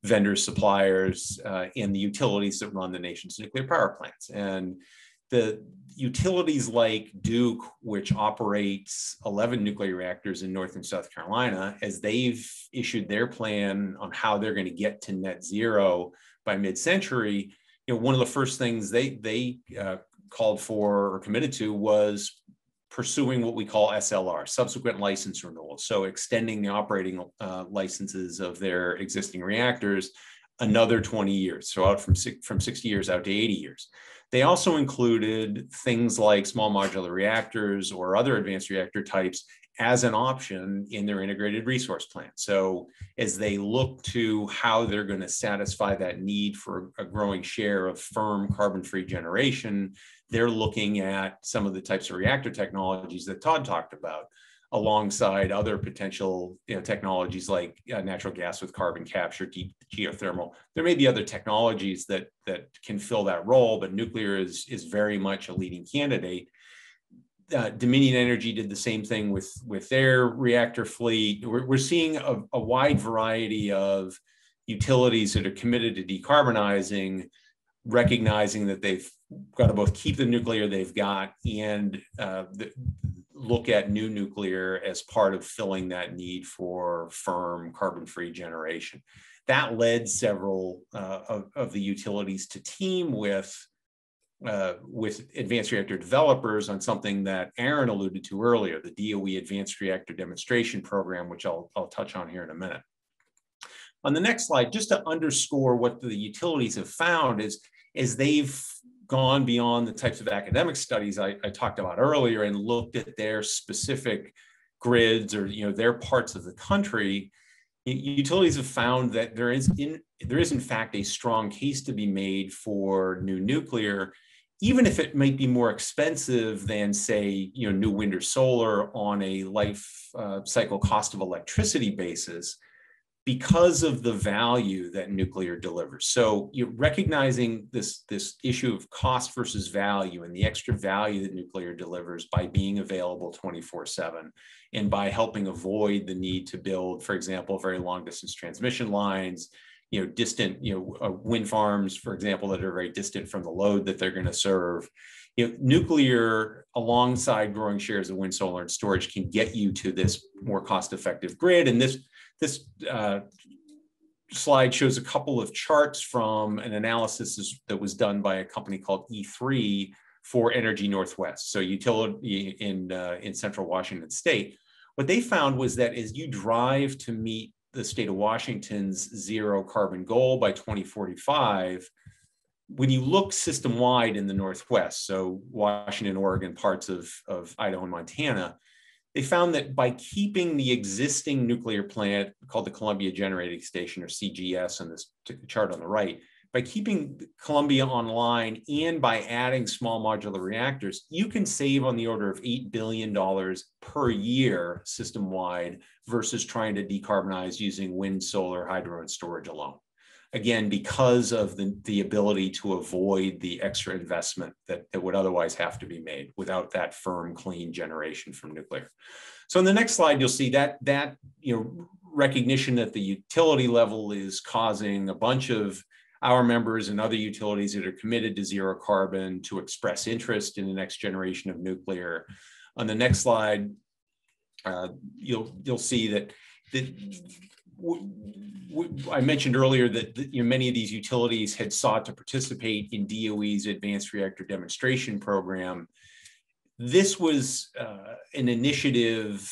Speaker 4: vendors, suppliers, and the utilities that run the nation's nuclear power plants. And the utilities like Duke, which operates 11 nuclear reactors in North and South Carolina, as they've issued their plan on how they're going to get to net zero by mid-century, one of the first things they called for or committed to was pursuing what we call SLR, subsequent license renewals. So extending the operating licenses of their existing reactors another 20 years, so out from 60 years out to 80 years. They also included things like small modular reactors or other advanced reactor types as an option in their integrated resource plan. So as they look to how they're going to satisfy that need for a growing share of firm carbon-free generation, they're looking at some of the types of reactor technologies that Todd talked about, alongside other potential technologies like natural gas with carbon capture, deep geothermal. There may be other technologies that can fill that role, but nuclear is very much a leading candidate. Dominion Energy did the same thing with their reactor fleet. We're seeing a wide variety of utilities that are committed to decarbonizing, recognizing that they've got to both keep the nuclear they've got and look at new nuclear as part of filling that need for firm carbon-free generation. That led several of the utilities to team with advanced reactor developers on something that Aaron alluded to earlier, the DOE Advanced Reactor Demonstration Program, which I'll touch on here in a minute. On the next slide, just to underscore what the utilities have found is, as they've gone beyond the types of academic studies I talked about earlier and looked at their specific grids or their parts of the country, utilities have found that there is in fact a strong case to be made for new nuclear, even if it might be more expensive than, say, new wind or solar on a life cycle cost of electricity basis, because of the value that nuclear delivers. So you're recognizing this issue of cost versus value and the extra value that nuclear delivers by being available 24/7 and by helping avoid the need to build, for example, very long distance transmission lines, distant, wind farms, for example, that are very distant from the load that they're going to serve. Nuclear, alongside growing shares of wind, solar, and storage, can get you to this more cost-effective grid. And this slide shows a couple of charts from an analysis that was done by a company called E3 for Energy Northwest, so utility in Central Washington State. What they found was that as you drive to meet the state of Washington's zero carbon goal by 2045, when you look system-wide in the Northwest, so Washington, Oregon, parts of Idaho and Montana, they found that by keeping the existing nuclear plant called the Columbia Generating Station, or CGS, on this chart on the right, by keeping Columbia online and by adding small modular reactors, you can save on the order of $8 billion per year system-wide versus trying to decarbonize using wind, solar, hydro, and storage alone. Again, because of the ability to avoid the extra investment that would otherwise have to be made without that firm, clean generation from nuclear. So in the next slide, you'll see that recognition that the utility level is causing a bunch of our members and other utilities that are committed to zero carbon to express interest in the next generation of nuclear. On the next slide, you'll see that I mentioned earlier that many of these utilities had sought to participate in DOE's Advanced Reactor Demonstration Program. This was an initiative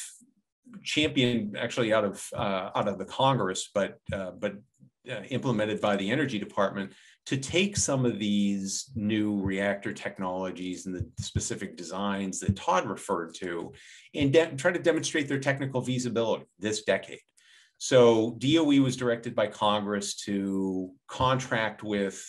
Speaker 4: championed actually out of the Congress, but implemented by the Energy Department to take some of these new reactor technologies and the specific designs that Todd referred to and try to demonstrate their technical feasibility this decade. So DOE was directed by Congress to contract with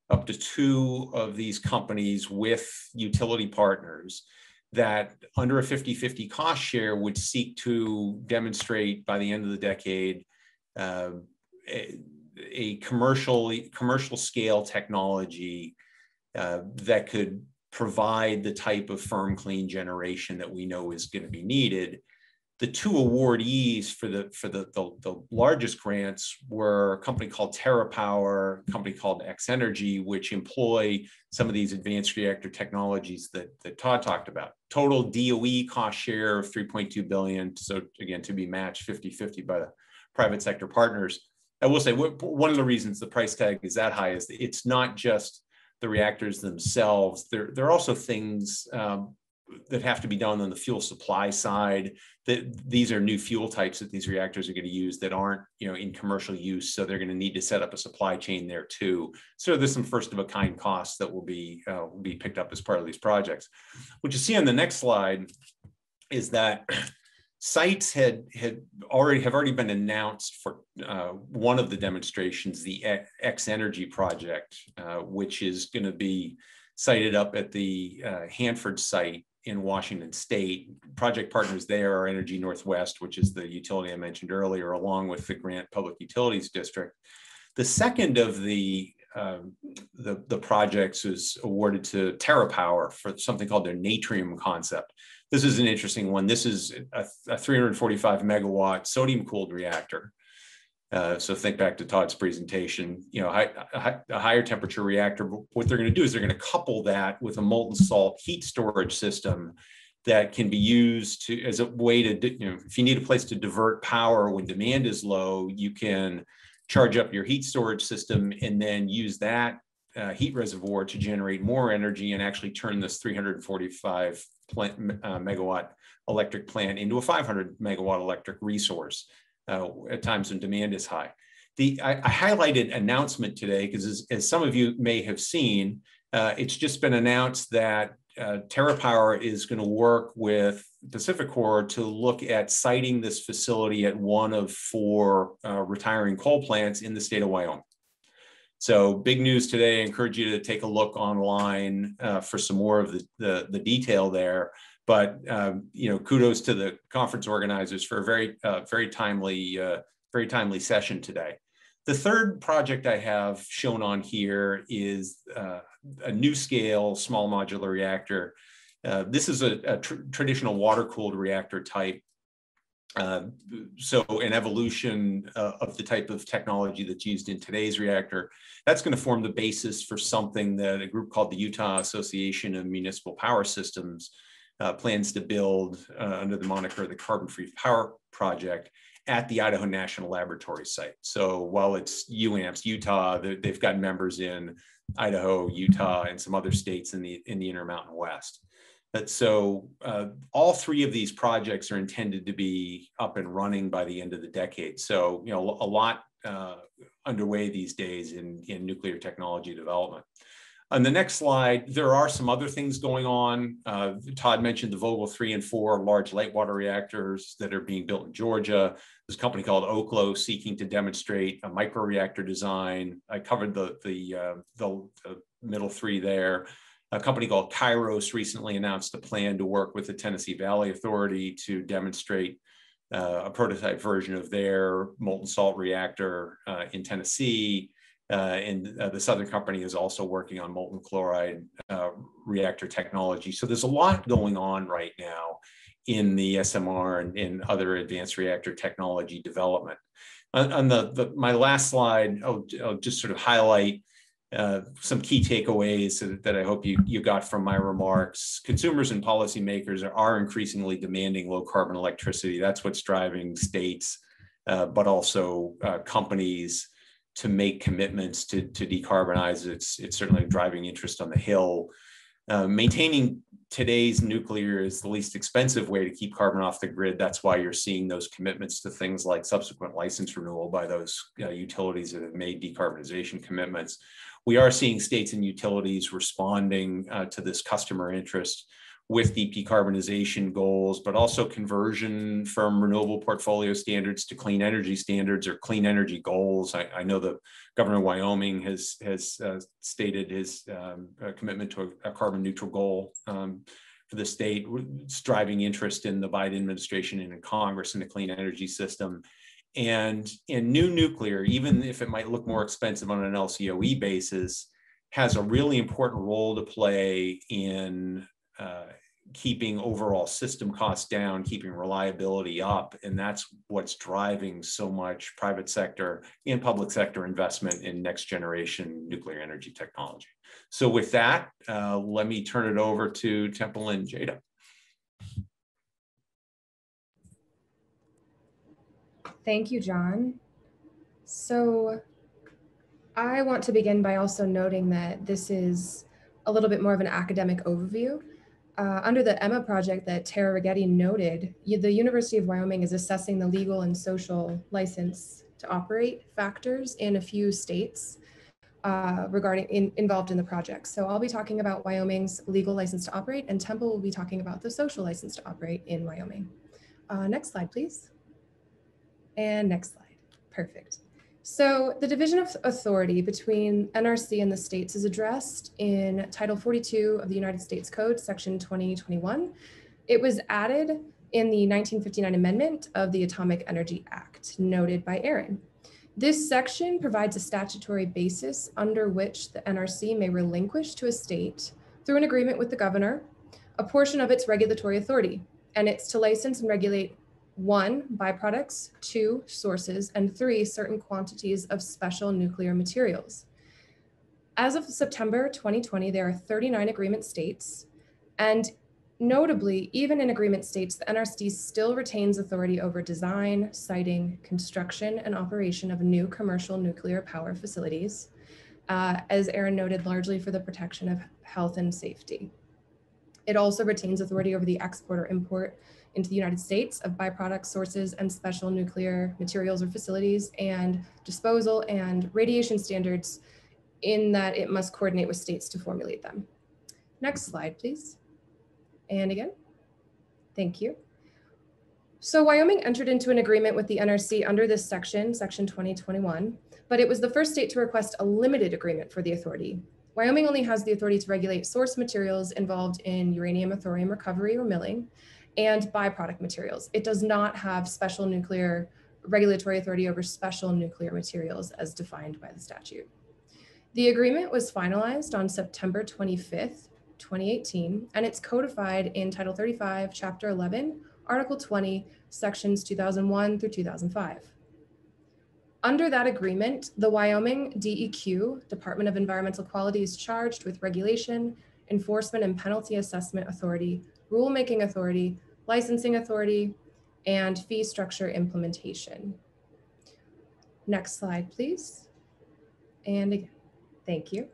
Speaker 4: up to 2 of these companies with utility partners that under a 50-50 cost share would seek to demonstrate by the end of the decade a commercial scale technology that could provide the type of firm, clean generation that we know is going to be needed. The 2 awardees for the largest grants were a company called TerraPower, a company called X-Energy, which employ some of these advanced reactor technologies that Todd talked about. Total DOE cost share of $3.2 billion. So again, to be matched 50-50 by the private sector partners. I will say one of the reasons the price tag is that high is it's not just the reactors themselves. There are also things that have to be done on the fuel supply side. That these are new fuel types that these reactors are going to use that aren't in commercial use, so they're going to need to set up a supply chain there too. So there's some first of a kind costs that will be picked up as part of these projects. What you see on the next slide is that sites have already been announced for one of the demonstrations, the X-Energy project, which is going to be sited up at the Hanford site in Washington State. Project partners there are Energy Northwest, which is the utility I mentioned earlier, along with the Grant Public Utilities District. The second of the projects is awarded to TerraPower for something called their Natrium concept. This is an interesting one. This is a 345 megawatt sodium cooled reactor. So think back to Todd's presentation, a higher temperature reactor. But what they're going to do is they're going to couple that with a molten salt heat storage system that can be used as a way to, if you need a place to divert power when demand is low, you can charge up your heat storage system and then use that heat reservoir to generate more energy and actually turn this 345 megawatt electric plant into a 500 megawatt electric resource. At times when demand is high. I highlighted announcement today because as some of you may have seen, it's just been announced that TerraPower is going to work with PacifiCorp to look at siting this facility at one of 4 retiring coal plants in the state of Wyoming. So big news today. I encourage you to take a look online for some more of the detail there. But kudos to the conference organizers for a very timely session today. The third project I have shown on here is a NuScale small modular reactor. This is a traditional water-cooled reactor type. So an evolution of the type of technology that's used in today's reactor. That's going to form the basis for something that a group called the Utah Association of Municipal Power Systems plans to build under the moniker the Carbon Free Power Project at the Idaho National Laboratory site. So while it's UAMPS, Utah, they've got members in Idaho, Utah, and some other states in the Intermountain West. So all three of these projects are intended to be up and running by the end of the decade. So, a lot underway these days in nuclear technology development. On the next slide, there are some other things going on. Todd mentioned the Vogtle 3 and 4 large light water reactors that are being built in Georgia. There's a company called Oklo seeking to demonstrate a microreactor design. I covered the middle three there. A company called Kairos recently announced a plan to work with the Tennessee Valley Authority to demonstrate a prototype version of their molten salt reactor in Tennessee. And this other company is also working on molten chloride reactor technology. So there's a lot going on right now in the SMR and in other advanced reactor technology development. On my last slide, I'll just sort of highlight some key takeaways that I hope you got from my remarks. Consumers and policymakers are increasingly demanding low carbon electricity. That's what's driving states, but also companies to make commitments to decarbonize. It's certainly driving interest on the Hill. Maintaining today's nuclear is the least expensive way to keep carbon off the grid. That's why you're seeing those commitments to things like subsequent license renewal by those utilities that have made decarbonization commitments. We are seeing states and utilities responding to this customer interest with deep decarbonization goals, but also conversion from renewable portfolio standards to clean energy standards or clean energy goals. I know the governor of Wyoming has stated his commitment to a carbon neutral goal for the state. It's driving interest in the Biden administration and in Congress in the clean energy system. And in new nuclear, even if it might look more expensive on an LCOE basis, has a really important role to play in keeping overall system costs down, keeping reliability up. And that's what's driving so much private sector and public sector investment in next generation nuclear energy technology. So with that, let me turn it over to Temple and Jada.
Speaker 5: Thank you, John. So I want to begin by also noting that this is a little bit more of an academic overview. Under the EMMA project that Tara Righetti noted, the University of Wyoming is assessing the legal and social license to operate factors in a few states involved in the project. So I'll be talking about Wyoming's legal license to operate, and Temple will be talking about the social license to operate in Wyoming. Next slide, please. And next slide. Perfect. So the division of authority between NRC and the states is addressed in Title 42 of the United States Code, Section 2021. It was added in the 1959 amendment of the Atomic Energy Act, noted by Aaron. This section provides a statutory basis under which the NRC may relinquish to a state, through an agreement with the governor, a portion of its regulatory authority, and it's to license and regulate 1, byproducts, 2, sources, and 3, certain quantities of special nuclear materials. As of September 2020, there are 39 agreement states, and notably, even in agreement states, the NRC still retains authority over design, siting, construction, and operation of new commercial nuclear power facilities, as Aaron noted, largely for the protection of health and safety. It also retains authority over the export or import into the United States of byproduct sources and special nuclear materials or facilities, and disposal and radiation standards, in that it must coordinate with states to formulate them. Next slide, please. And again, thank you. So Wyoming entered into an agreement with the NRC under this section, Section 2021, but it was the first state to request a limited agreement for the authority. Wyoming only has the authority to regulate source materials involved in uranium and thorium recovery or milling, and byproduct materials. It does not have special nuclear regulatory authority over special nuclear materials as defined by the statute. The agreement was finalized on September 25th, 2018, and it's codified in Title 35, Chapter 11, Article 20, Sections 2001 through 2005. Under that agreement, the Wyoming DEQ, Department of Environmental Quality, is charged with regulation, enforcement and penalty assessment authority, rulemaking authority, licensing authority, and fee structure implementation. Next slide, please. And again, thank you.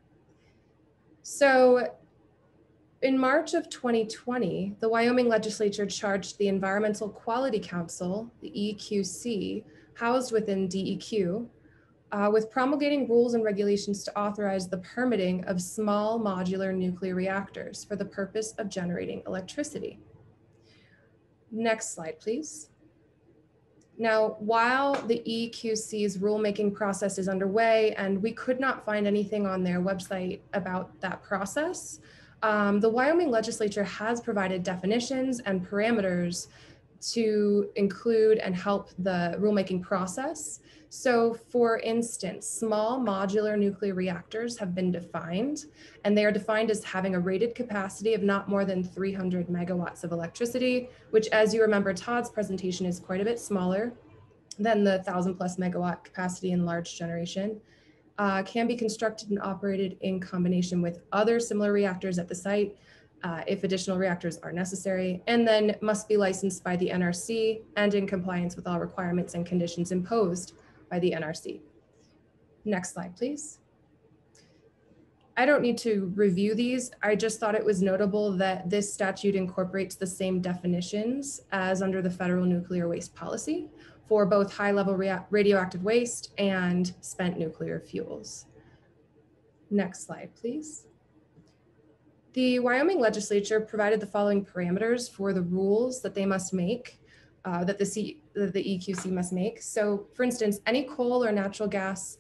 Speaker 5: So In March of 2020, the Wyoming legislature charged the Environmental Quality Council, the EQC, housed within DEQ, with promulgating rules and regulations to authorize the permitting of small modular nuclear reactors for the purpose of generating electricity. Next slide, please. Now, while the EQC's rulemaking process is underway, and we could not find anything on their website about that process, the Wyoming legislature has provided definitions and parameters to include and help the rulemaking process. So for instance, small modular nuclear reactors have been defined, and they are defined as having a rated capacity of not more than 300 megawatts of electricity, which, as you remember, Todd's presentation, is quite a bit smaller than the 1,000+ megawatt capacity in large generation. Can be constructed and operated in combination with other similar reactors at the site, if additional reactors are necessary, and then must be licensed by the NRC and in compliance with all requirements and conditions imposed by the NRC. Next slide, please. I don't need to review these. I just thought it was notable that this statute incorporates the same definitions as under the federal nuclear waste policy for both high-level radioactive waste and spent nuclear fuels. Next slide, please. The Wyoming legislature provided the following parameters for the rules that they must make, that the EQC must make. So for instance, any coal or natural gas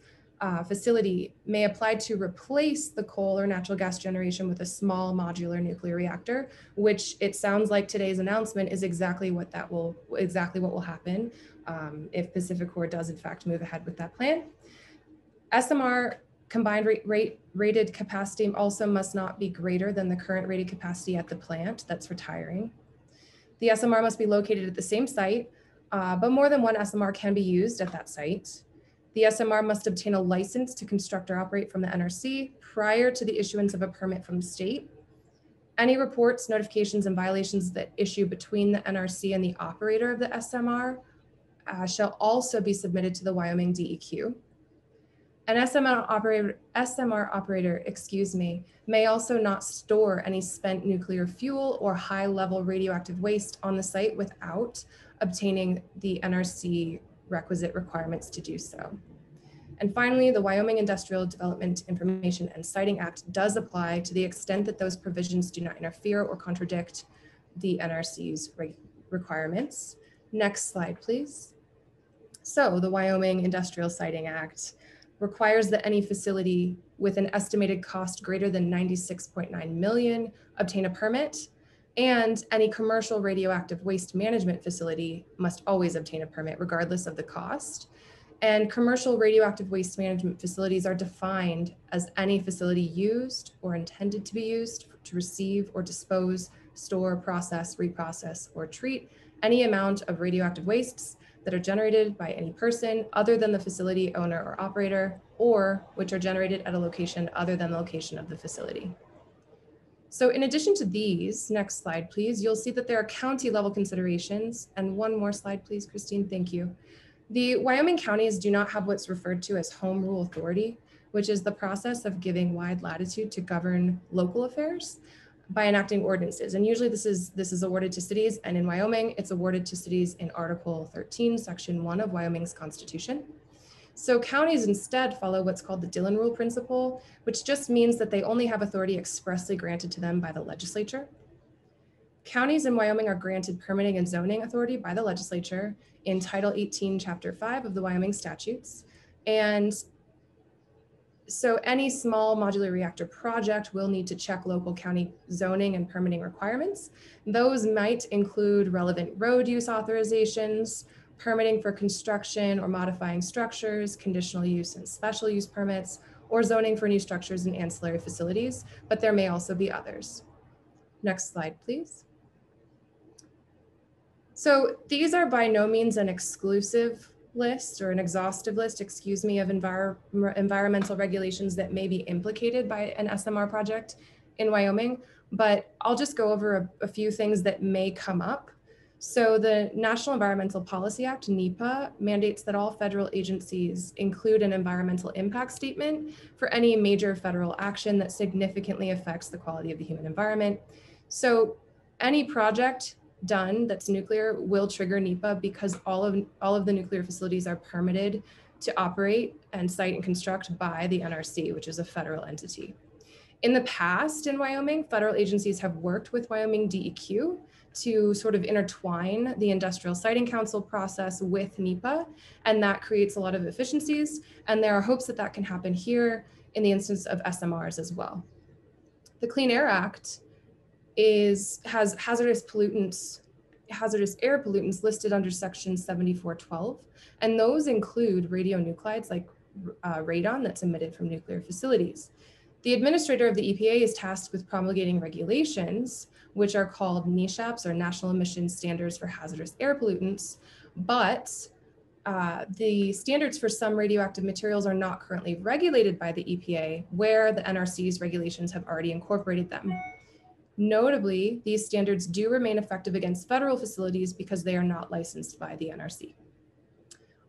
Speaker 5: facility may apply to replace the coal or natural gas generation with a small modular nuclear reactor, which it sounds like today's announcement is exactly what will happen if PacifiCorp does in fact move ahead with that plan. SMR combined rated capacity also must not be greater than the current rated capacity at the plant that's retiring. The SMR must be located at the same site, but more than one SMR can be used at that site. The SMR must obtain a license to construct or operate from the NRC prior to the issuance of a permit from the state. Any reports, notifications, and violations that issue between the NRC and the operator of the SMR shall also be submitted to the Wyoming DEQ. An SMR operator, may also not store any spent nuclear fuel or high-level radioactive waste on the site without obtaining the NRC requisite requirements to do so. And finally, the Wyoming Industrial Development Information and Siting Act does apply to the extent that those provisions do not interfere or contradict the NRC's requirements. Next slide, please. So the Wyoming Industrial Siting Act requires that any facility with an estimated cost greater than $96.9 million obtain a permit, and any commercial radioactive waste management facility must always obtain a permit regardless of the cost. And commercial radioactive waste management facilities are defined as any facility used or intended to be used to receive or dispose, store, process, reprocess, or treat any amount of radioactive wastes that are generated by any person other than the facility owner or operator, or which are generated at a location other than the location of the facility. So in addition to these, next slide, please, you'll see that there are county level considerations. And one more slide, please, Christine, thank you. The Wyoming counties do not have what's referred to as home rule authority, which is the process of giving wide latitude to govern local affairs by enacting ordinances. And usually this is awarded to cities, and in Wyoming, it's awarded to cities in Article 13, Section 1 of Wyoming's Constitution. So counties instead follow what's called the Dillon Rule principle, which just means that they only have authority expressly granted to them by the legislature. Counties in Wyoming are granted permitting and zoning authority by the legislature in Title 18, Chapter 5 of the Wyoming statutes. And so any small modular reactor project will need to check local county zoning and permitting requirements. Those might include relevant road use authorizations, permitting for construction or modifying structures, conditional use and special use permits, or zoning for new structures and ancillary facilities, but there may also be others. Next slide, please. So these are by no means an exclusive list or an exhaustive list, excuse me, of environmental regulations that may be implicated by an SMR project in Wyoming, but I'll just go over a few things that may come up. So the National Environmental Policy Act, NEPA, mandates that all federal agencies include an environmental impact statement for any major federal action that significantly affects the quality of the human environment. So any project done that's nuclear will trigger NEPA because all of the nuclear facilities are permitted to operate and site and construct by the NRC, which is a federal entity. In the past in Wyoming, federal agencies have worked with Wyoming DEQ to sort of intertwine the Industrial Siting Council process with NEPA, and that creates a lot of efficiencies. And there are hopes that that can happen here in the instance of SMRs as well. The Clean Air Act has hazardous air pollutants listed under section 7412, and those include radionuclides like radon that's emitted from nuclear facilities. The administrator of the EPA is tasked with promulgating regulations, which are called NESHAPs, or National Emissions Standards for Hazardous Air Pollutants, but the standards for some radioactive materials are not currently regulated by the EPA, where the NRC's regulations have already incorporated them. Notably, these standards do remain effective against federal facilities because they are not licensed by the NRC.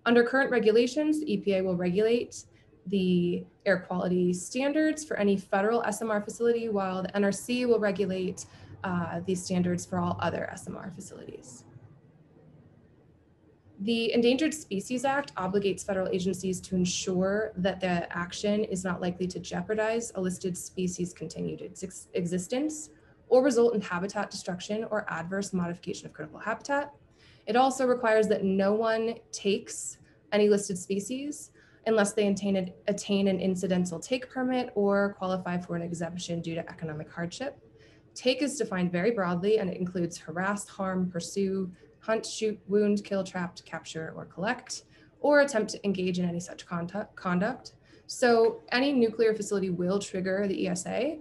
Speaker 5: Under current regulations, the EPA will regulate the air quality standards for any federal SMR facility, while the NRC will regulate these standards for all other SMR facilities. The Endangered Species Act obligates federal agencies to ensure that the action is not likely to jeopardize a listed species' continued existence or result in habitat destruction or adverse modification of critical habitat. It also requires that no one takes any listed species unless they attain an incidental take permit or qualify for an exemption due to economic hardship. Take is defined very broadly, and it includes harass, harm, pursue, hunt, shoot, wound, kill, trap, capture, or collect, or attempt to engage in any such conduct. So any nuclear facility will trigger the ESA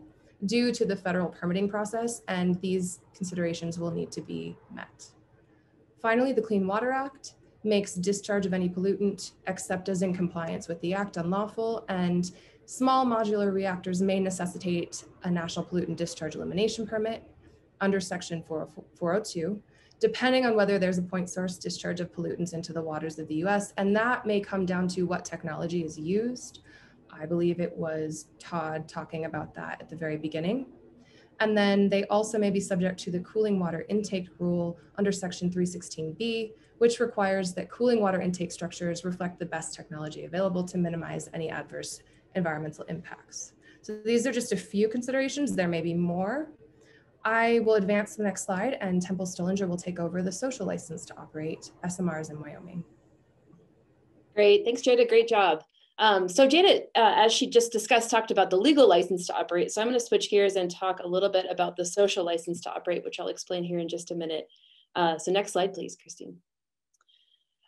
Speaker 5: due to the federal permitting process, and these considerations will need to be met. Finally, the Clean Water Act makes discharge of any pollutant except as in compliance with the act unlawful, and small modular reactors may necessitate a national pollutant discharge elimination permit under section 402, depending on whether there's a point source discharge of pollutants into the waters of the US, and that may come down to what technology is used. I believe it was Todd talking about that at the very beginning. And then they also may be subject to the cooling water intake rule under section 316B, which requires that cooling water intake structures reflect the best technology available to minimize any adverse environmental impacts. So these are just a few considerations. There may be more. I will advance to the next slide, and Temple Stollinger will take over the social license to operate SMRs in Wyoming.
Speaker 6: Great, thanks Jada, great job. So Jada, as she just discussed, talked about the legal license to operate. So I'm going to switch gears and talk a little bit about the social license to operate, which I'll explain here in just a minute. So next slide, please, Christine.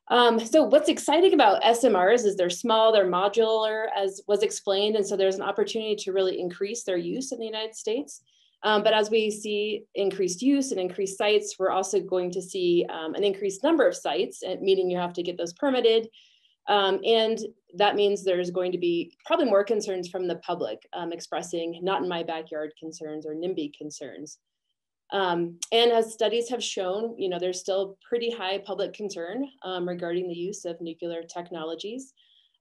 Speaker 6: So what's exciting about SMRs is they're small, they're modular, as was explained, and so there's an opportunity to really increase their use in the United States. But as we see increased use and increased sites, we're also going to see an increased number of sites, meaning you have to get those permitted. And that means there's going to be probably more concerns from the public expressing not in my backyard concerns or NIMBY concerns. And as studies have shown, you know, there's still pretty high public concern regarding the use of nuclear technologies.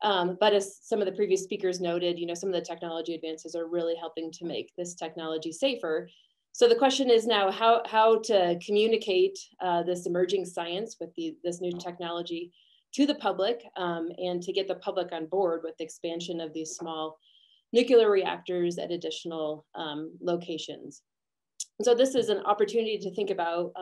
Speaker 6: But as some of the previous speakers noted, you know, some of the technology advances are really helping to make this technology safer. So the question is now how to communicate this emerging science with this new technology to the public and to get the public on board with the expansion of these small nuclear reactors at additional locations. And so this is an opportunity to think about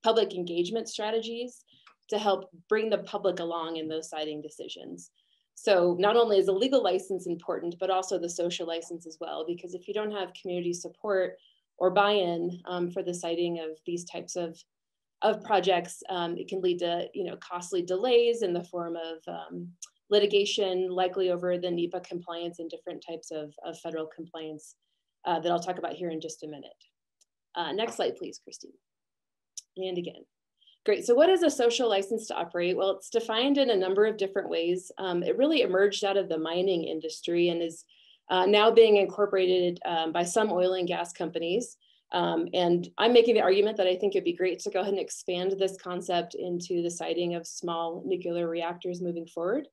Speaker 6: public engagement strategies to help bring the public along in those siting decisions. So not only is a legal license important, but also the social license as well, because if you don't have community support or buy-in for the siting of these types of projects, it can lead to, you know, costly delays in the form of litigation, likely over the NEPA compliance and different types of federal compliance that I'll talk about here in just a minute. Next slide, please, Christine. And again. Great, so what is a social license to operate? Well, it's defined in a number of different ways. It really emerged out of the mining industry and is now being incorporated by some oil and gas companies And I'm making the argument that I think it'd be great to go ahead and expand this concept into the siting of small nuclear reactors moving forward.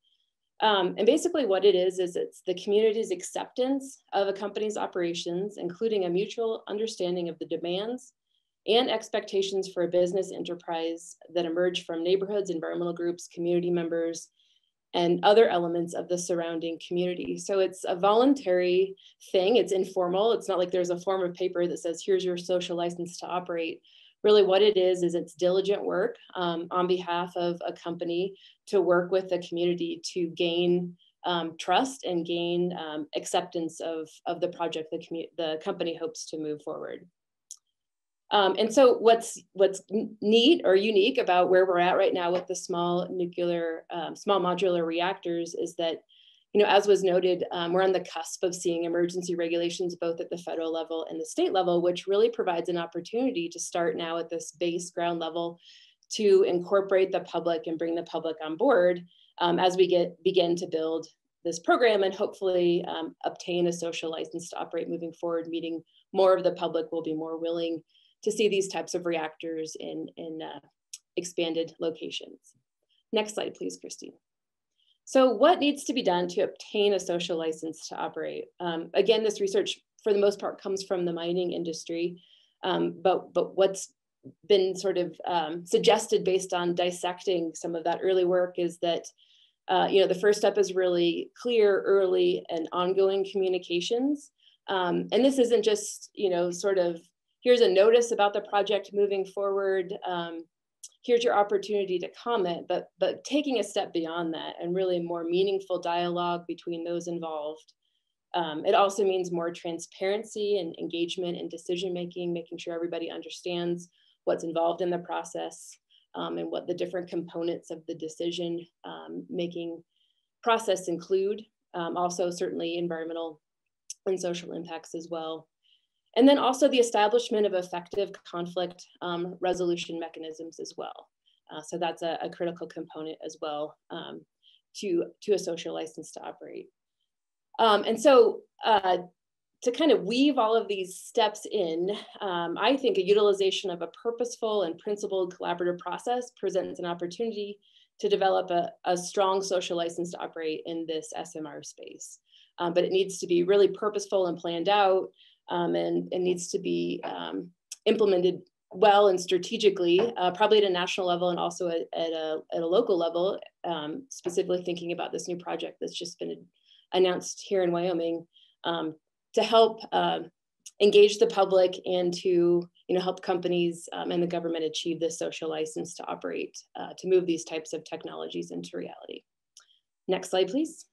Speaker 6: And basically what it is it's the community's acceptance of a company's operations, including a mutual understanding of the demands and expectations for a business enterprise that emerge from neighborhoods, environmental groups, community members, and other elements of the surrounding community. So it's a voluntary thing, it's informal. It's not like there's a form of paper that says, here's your social license to operate. Really what it is it's diligent work on behalf of a company to work with the community to gain trust and gain acceptance of the project the company hopes to move forward. And so what's neat or unique about where we're at right now with the small modular reactors is that, you know, as was noted, we're on the cusp of seeing emergency regulations both at the federal level and the state level, which really provides an opportunity to start now at this base ground level to incorporate the public and bring the public on board as we begin to build this program and hopefully obtain a social license to operate moving forward, meaning more of the public will be more willing to see these types of reactors in expanded locations. Next slide, please, Christine. So what needs to be done to obtain a social license to operate? Again, this research for the most part comes from the mining industry, but what's been sort of suggested based on dissecting some of that early work is that you know, the first step is really clear, early, and ongoing communications. And this isn't just, you know, sort of, here's a notice about the project moving forward. Here's your opportunity to comment, but taking a step beyond that and really more meaningful dialogue between those involved. It also means more transparency and engagement in decision-making, making sure everybody understands what's involved in the process and what the different components of the decision making process include. Also certainly environmental and social impacts as well. And then also the establishment of effective conflict resolution mechanisms as well. So that's a critical component as well to a social license to operate. And so to kind of weave all of these steps in, I think a utilization of a purposeful and principled collaborative process presents an opportunity to develop a strong social license to operate in this SMR space. But it needs to be really purposeful and planned out. And it needs to be implemented well and strategically, probably at a national level and also at a local level, specifically thinking about this new project that's just been announced here in Wyoming to help engage the public and to help companies and the government achieve this social license to operate, to move these types of technologies into reality. Next slide, please.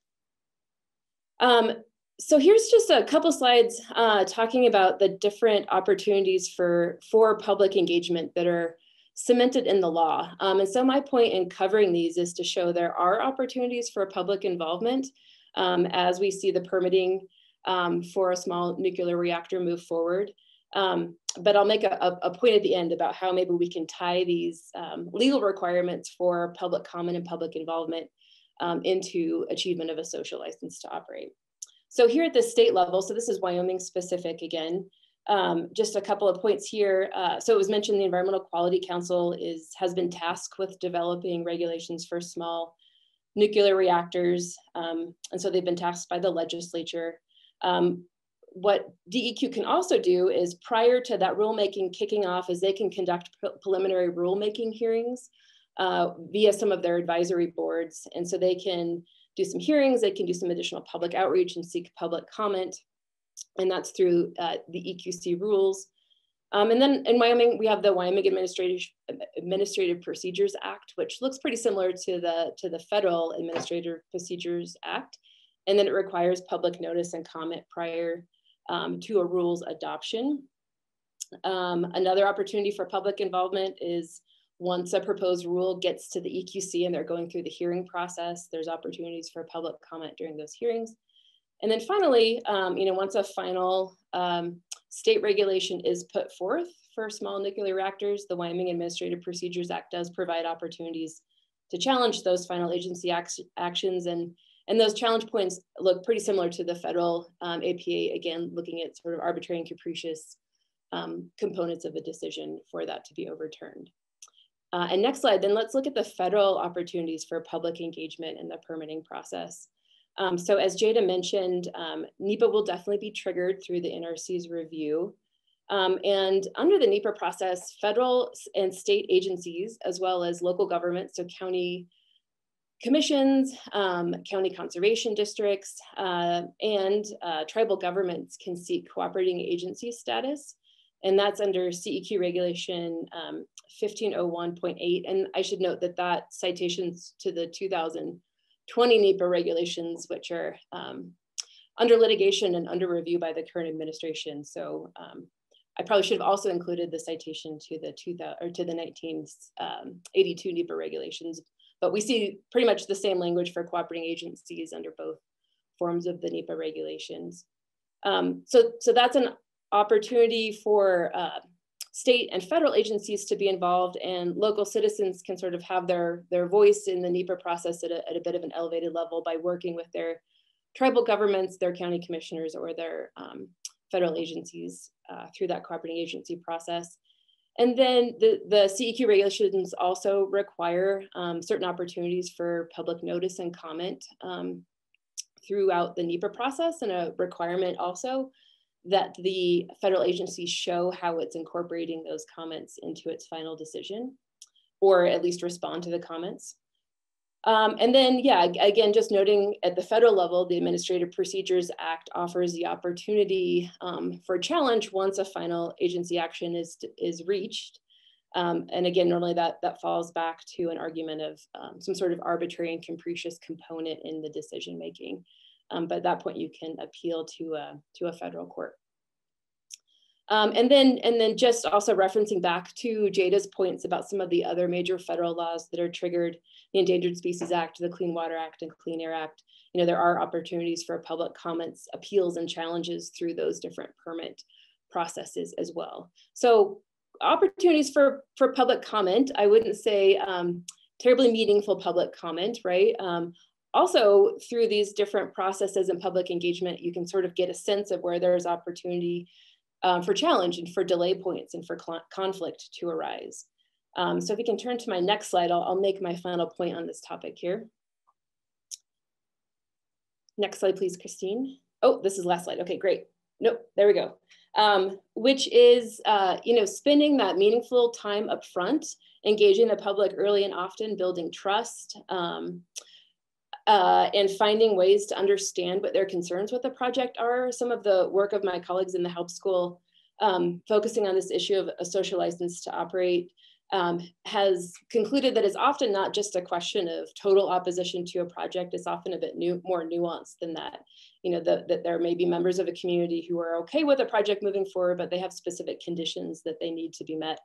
Speaker 6: So here's just a couple slides talking about the different opportunities for public engagement that are cemented in the law. And so my point in covering these is to show there are opportunities for public involvement as we see the permitting for a small nuclear reactor move forward. But I'll make a point at the end about how maybe we can tie these legal requirements for public comment and public involvement into achievement of a social license to operate. So here at the state level, so this is Wyoming specific again, just a couple of points here. So it was mentioned the Environmental Quality Council has been tasked with developing regulations for small nuclear reactors. And so they've been tasked by the legislature. What DEQ can also do is prior to that rulemaking kicking off is they can conduct preliminary rulemaking hearings via some of their advisory boards. And so they can do some hearings, they can do some additional public outreach and seek public comment. And that's through the EQC rules. And then in Wyoming, we have the Wyoming Administrative Procedures Act, which looks pretty similar to the Federal Administrative Procedures Act. And then it requires public notice and comment prior to a rule's adoption. Another opportunity for public involvement is once a proposed rule gets to the EQC and they're going through the hearing process, there's opportunities for public comment during those hearings. And then finally, once a final state regulation is put forth for small nuclear reactors, the Wyoming Administrative Procedures Act does provide opportunities to challenge those final agency actions. And those challenge points look pretty similar to the federal APA, again, looking at sort of arbitrary and capricious components of a decision for that to be overturned. And next slide, then let's look at the federal opportunities for public engagement in the permitting process. So as Jada mentioned, NEPA will definitely be triggered through the NRC's review. And under the NEPA process, federal and state agencies, as well as local governments, so county commissions, county conservation districts, and tribal governments can seek cooperating agency status. And that's under CEQ regulation 1501.8. And I should note that that citations to the 2020 NEPA regulations, which are under litigation and under review by the current administration. So I probably should have also included the citation to the 1982 NEPA regulations, but we see pretty much the same language for cooperating agencies under both forms of the NEPA regulations. So that's an opportunity for state and federal agencies to be involved, and local citizens can sort of have their voice in the NEPA process at a bit of an elevated level by working with their tribal governments, their county commissioners, or their federal agencies through that cooperating agency process. And then the CEQ regulations also require certain opportunities for public notice and comment throughout the NEPA process, and a requirement also that the federal agency show how it's incorporating those comments into its final decision, or at least respond to the comments. And then, yeah, again, just noting at the federal level, the Administrative Procedures Act offers the opportunity for challenge once a final agency action is reached. And again, normally that falls back to an argument of some sort of arbitrary and capricious component in the decision making. But at that point, you can appeal to a federal court. And then just also referencing back to Jada's points about some of the other major federal laws that are triggered, the Endangered Species Act, the Clean Water Act, and Clean Air Act. You know, there are opportunities for public comments, appeals, and challenges through those different permit processes as well. So opportunities for public comment, I wouldn't say terribly meaningful public comment, right? Also, through these different processes and public engagement, you can sort of get a sense of where there's opportunity for challenge and for delay points and for conflict to arise. So if we can turn to my next slide, I'll make my final point on this topic here. Next slide, please, Christine. Oh, this is the last slide. Okay, great. Nope, there we go. Which is, you know, spending that meaningful time up front, engaging the public early and often, building trust, and finding ways to understand what their concerns with the project are. Some of the work of my colleagues in the Help School focusing on this issue of a social license to operate has concluded that it's often not just a question of total opposition to a project. It's often a bit more nuanced than that. You know, that there may be members of a community who are okay with a project moving forward, but they have specific conditions that they need to be met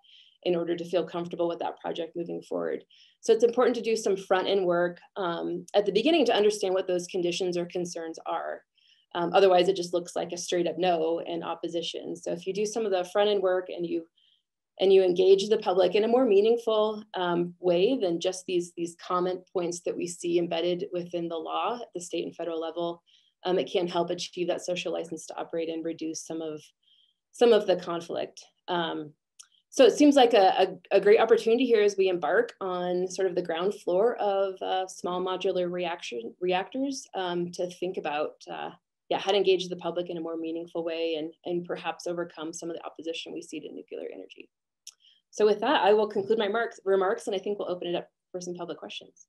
Speaker 6: in order to feel comfortable with that project moving forward. So it's important to do some front-end work at the beginning to understand what those conditions or concerns are. Otherwise, it just looks like a straight up no and opposition. So if you do some of the front-end work and you engage the public in a more meaningful way than just these comment points that we see embedded within the law at the state and federal level, it can help achieve that social license to operate and reduce some of the conflict. So it seems like a great opportunity here as we embark on sort of the ground floor of small modular reactors to think about how to engage the public in a more meaningful way and perhaps overcome some of the opposition we see to nuclear energy. So with that, I will conclude my remarks, and I think we'll open it up for some public questions.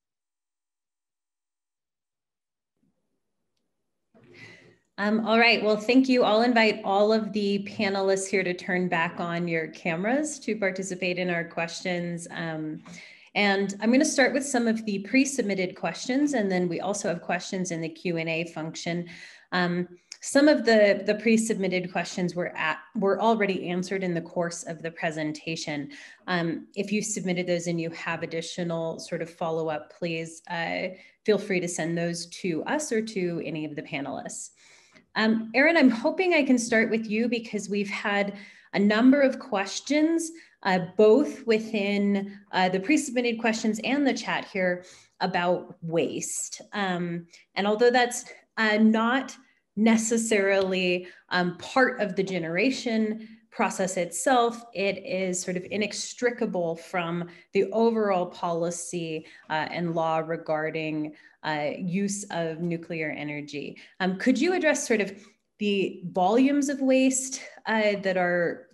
Speaker 1: All right, well, thank you. I'll invite all of the panelists here to turn back on your cameras to participate in our questions. And I'm going to start with some of the pre-submitted questions, and then we also have questions in the Q&A function. Some of the pre-submitted questions were already answered in the course of the presentation. If you submitted those and you have additional sort of follow-up, please feel free to send those to us or to any of the panelists. Erin, I'm hoping I can start with you because we've had a number of questions, both within the pre-submitted questions and the chat here about waste. And although that's not necessarily part of the generation process itself, it is sort of inextricable from the overall policy and law regarding use of nuclear energy. Could you address sort of the volumes of waste that are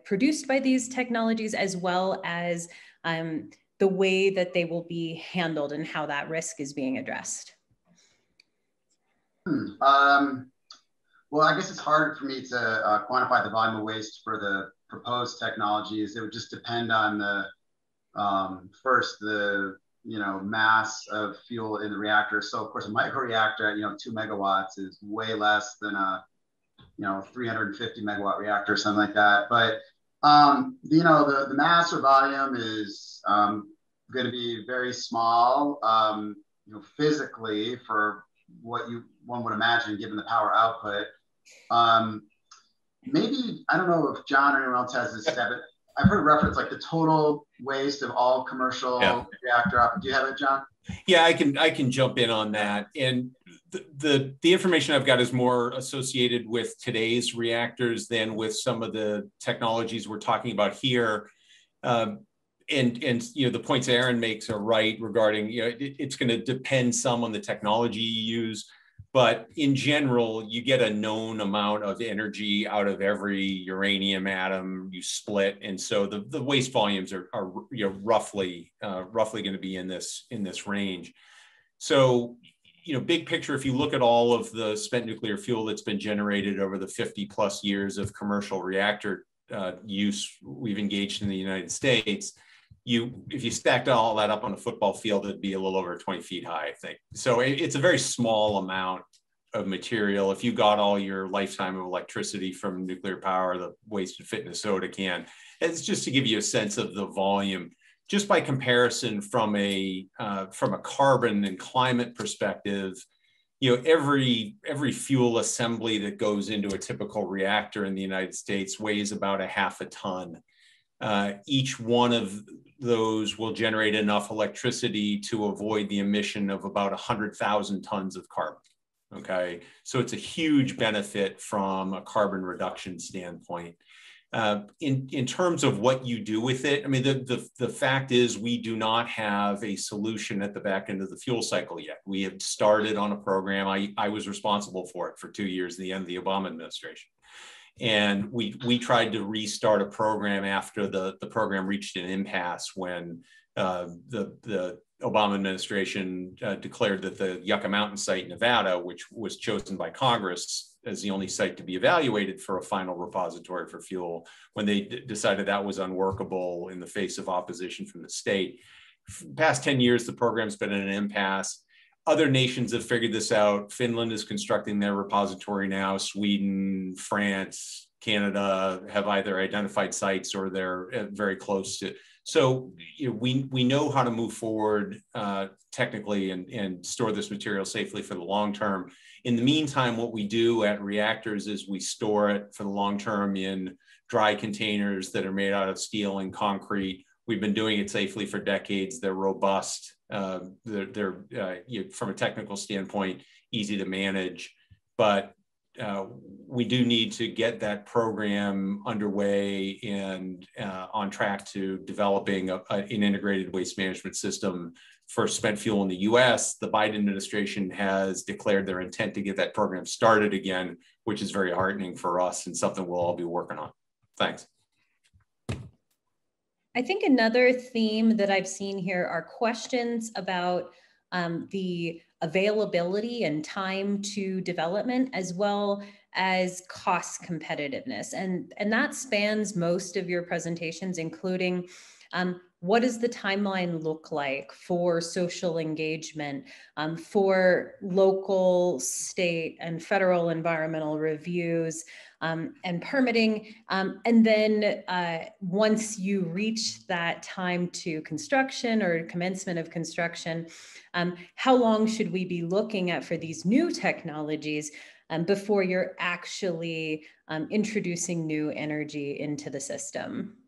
Speaker 1: produced by these technologies, as well as the way that they will be handled and how that risk is being addressed?
Speaker 3: Well, I guess it's hard for me to quantify the volume of waste for the proposed technologies. It would just depend on the first, the mass of fuel in the reactor. So of course, a microreactor at 2 megawatts is way less than a 350 megawatt reactor or something like that. But the mass or volume is going to be very small, physically, for what one would imagine given the power output. Maybe, I don't know if John or anyone else has this stat, but I've heard reference like the total waste of all commercial reactor. Do you have it, John?
Speaker 4: Yeah, I can jump in on that. And the information I've got is more associated with today's reactors than with some of the technologies we're talking about here. And the points Aaron makes are right regarding, it's going to depend some on the technology you use, but in general, you get a known amount of energy out of every uranium atom you split, and so the waste volumes are roughly going to be in this range. So big picture, if you look at all of the spent nuclear fuel that's been generated over the 50 plus years of commercial reactor use we've engaged in the United States, if you stacked all that up on a football field, it'd be a little over 20 feet high, I think. So it's a very small amount of material. If you got all your lifetime of electricity from nuclear power, the waste would fit in a soda can. It's just to give you a sense of the volume. Just by comparison, from a carbon and climate perspective, every fuel assembly that goes into a typical reactor in the United States weighs about a half a ton. Each one of those will generate enough electricity to avoid the emission of about 100,000 tons of carbon. Okay, so it's a huge benefit from a carbon reduction standpoint. In terms of what you do with it, I mean, the fact is we do not have a solution at the back end of the fuel cycle yet. We have started on a program. I was responsible for it for 2 years, the end of the Obama administration. And we tried to restart a program after the program reached an impasse when the Obama administration declared that the Yucca Mountain site in Nevada, which was chosen by Congress as the only site to be evaluated for a final repository for fuel, when they decided that was unworkable in the face of opposition from the state. For the past 10 years, the program's been in an impasse. Other nations have figured this out. Finland is constructing their repository now. Sweden, France, Canada have either identified sites or they're very close to. So we know how to move forward technically and store this material safely for the long term. In the meantime, what we do at reactors is we store it for the long term in dry containers that are made out of steel and concrete. We've been doing it safely for decades. They're robust. They're from a technical standpoint, easy to manage, but we do need to get that program underway and on track to developing an integrated waste management system for spent fuel in the US. The Biden administration has declared their intent to get that program started again, which is very heartening for us and something we'll all be working on. Thanks.
Speaker 1: I think another theme that I've seen here are questions about the availability and time to development, as well as cost competitiveness. And that spans most of your presentations, including what does the timeline look like for social engagement, for local, state, and federal environmental reviews, and permitting. And then once you reach that time to construction or commencement of construction, how long should we be looking at for these new technologies before you're actually introducing new energy into the system?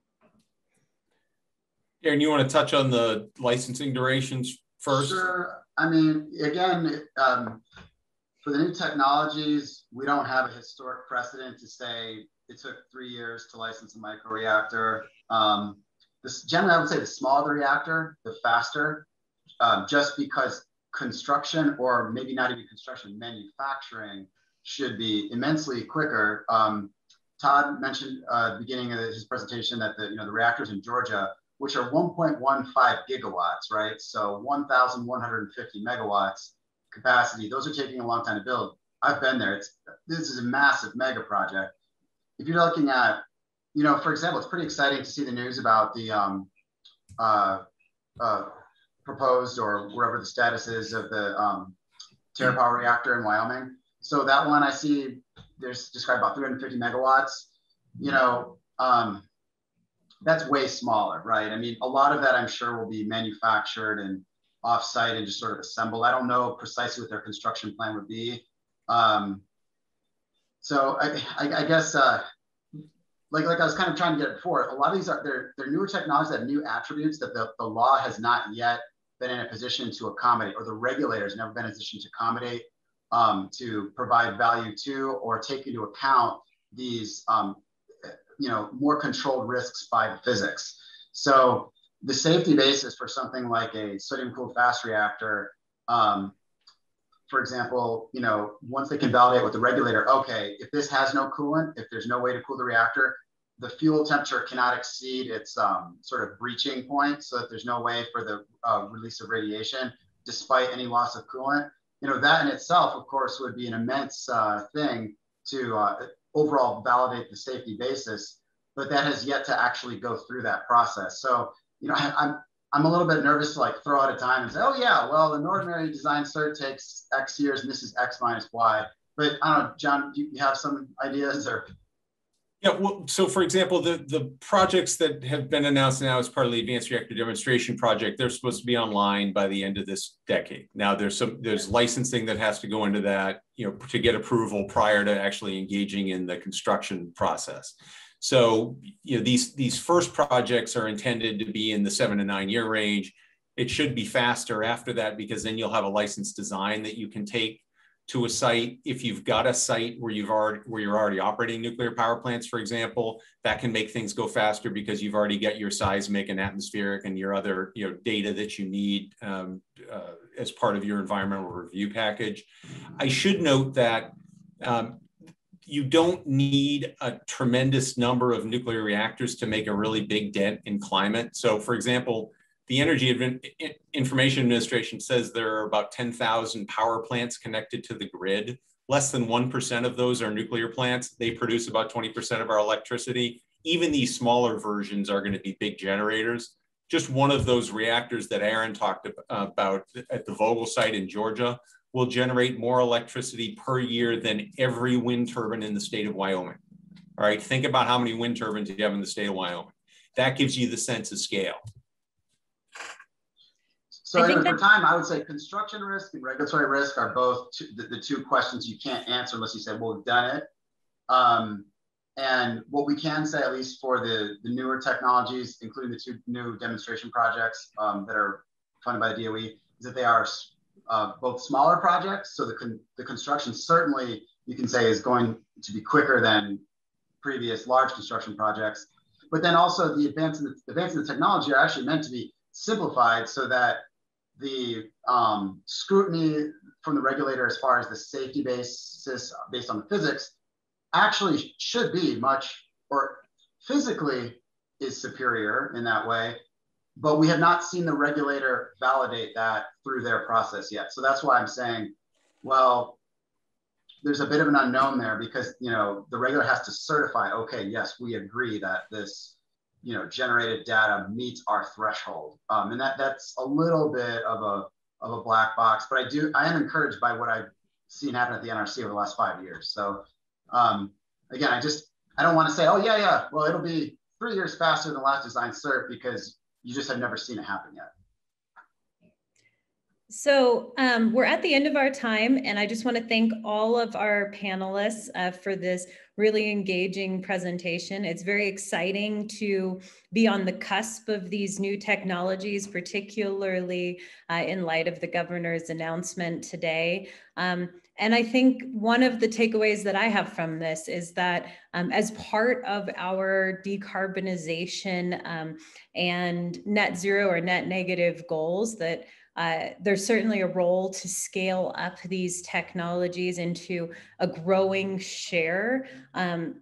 Speaker 4: Aaron, you want to touch on the licensing durations first?
Speaker 3: Sure. I mean, again, for the new technologies, we don't have a historic precedent to say it took 3 years to license a microreactor. Generally, I would say the smaller the reactor, the faster, just because construction, or maybe not even construction, manufacturing should be immensely quicker. Todd mentioned at the beginning of his presentation that the reactors in Georgia, which are 1.15 gigawatts, right? So 1,150 megawatts capacity. Those are taking a long time to build. I've been there. This is a massive mega project. If you're looking at, for example, it's pretty exciting to see the news about the proposed, or wherever the status is, of the TerraPower reactor in Wyoming. So that one I see there's described about 350 megawatts. That's way smaller, right? I mean, a lot of that I'm sure will be manufactured and offsite and just sort of assembled. I don't know precisely what their construction plan would be. So I guess, like I was kind of trying to get it before, a lot of these they're newer technologies that have new attributes that the law has not yet been in a position to accommodate, or the regulators never been in a position to accommodate, to provide value to, or take into account these more controlled risks by the physics. So the safety basis for something like a sodium cooled fast reactor, for example, once they can validate with the regulator, okay, if this has no coolant, if there's no way to cool the reactor, the fuel temperature cannot exceed its sort of breaching point, so that there's no way for the release of radiation, despite any loss of coolant. That in itself, of course, would be an immense thing to overall validate the safety basis, but that has yet to actually go through that process. So, I'm a little bit nervous to throw out a time and say, oh yeah, well, an ordinary design cert takes X years and this is X minus Y. But I don't know, John, do you have some ideas or?
Speaker 4: Yeah, well, so for example, the projects that have been announced now as part of the Advanced Reactor Demonstration Project, they're supposed to be online by the end of this decade. Now there's licensing that has to go into that, to get approval prior to actually engaging in the construction process. So, these first projects are intended to be in the 7 to 9 year range. It should be faster after that, because then you'll have a licensed design that you can take to a site. If you've got a site where you're already operating nuclear power plants, for example, that can make things go faster, because you've already got your seismic and atmospheric and your other data that you need as part of your environmental review package. I should note that you don't need a tremendous number of nuclear reactors to make a really big dent in climate. So for example, the Energy Information Administration says there are about 10,000 power plants connected to the grid. Less than 1% of those are nuclear plants. They produce about 20% of our electricity. Even these smaller versions are going to be big generators. Just one of those reactors that Aaron talked about at the Vogtle site in Georgia will generate more electricity per year than every wind turbine in the state of Wyoming. All right, think about how many wind turbines you have in the state of Wyoming. That gives you the sense of scale.
Speaker 3: So for time, I would say construction risk and regulatory risk are both the two questions you can't answer unless you say, well, we've done it. And what we can say, at least for the newer technologies, including the 2 new demonstration projects that are funded by the DOE, is that they are both smaller projects. So the construction certainly, you can say, is going to be quicker than previous large construction projects. But then also the advance in the technology are actually meant to be simplified, so that the scrutiny from the regulator as far as the safety basis based on the physics actually should be or physically is superior in that way. But we have not seen the regulator validate that through their process yet. So that's why I'm saying, well, there's a bit of an unknown there, because the regulator has to certify, okay, yes, we agree that this generated data meets our threshold, and that's a little bit of a black box. But I am encouraged by what I've seen happen at the NRC over the last 5 years. So again, I don't want to say, oh yeah, well, it'll be 3 years faster than the last design cert, because you just have never seen it happen yet.
Speaker 1: So we're at the end of our time, and I just want to thank all of our panelists for this really engaging presentation. It's very exciting to be on the cusp of these new technologies, particularly in light of the governor's announcement today. And I think one of the takeaways that I have from this is that as part of our decarbonization and net zero or net negative goals, that there's certainly a role to scale up these technologies into a growing share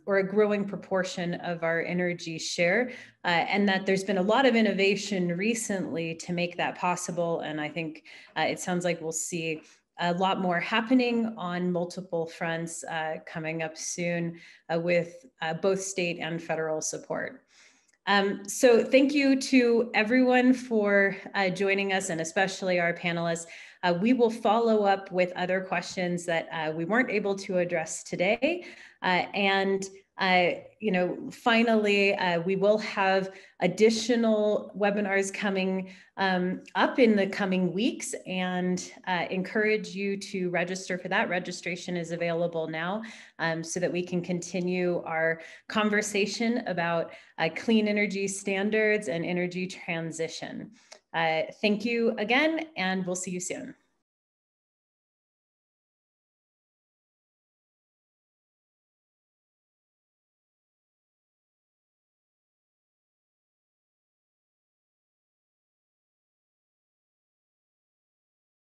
Speaker 1: or a growing proportion of our energy share, and that there's been a lot of innovation recently to make that possible. And I think it sounds like we'll see a lot more happening on multiple fronts coming up soon with both state and federal support. So thank you to everyone for joining us, and especially our panelists. We will follow up with other questions that we weren't able to address today. Finally, we will have additional webinars coming up in the coming weeks, and encourage you to register for that. Registration is available now so that we can continue our conversation about clean energy standards and energy transition. Thank you again, and we'll see you soon.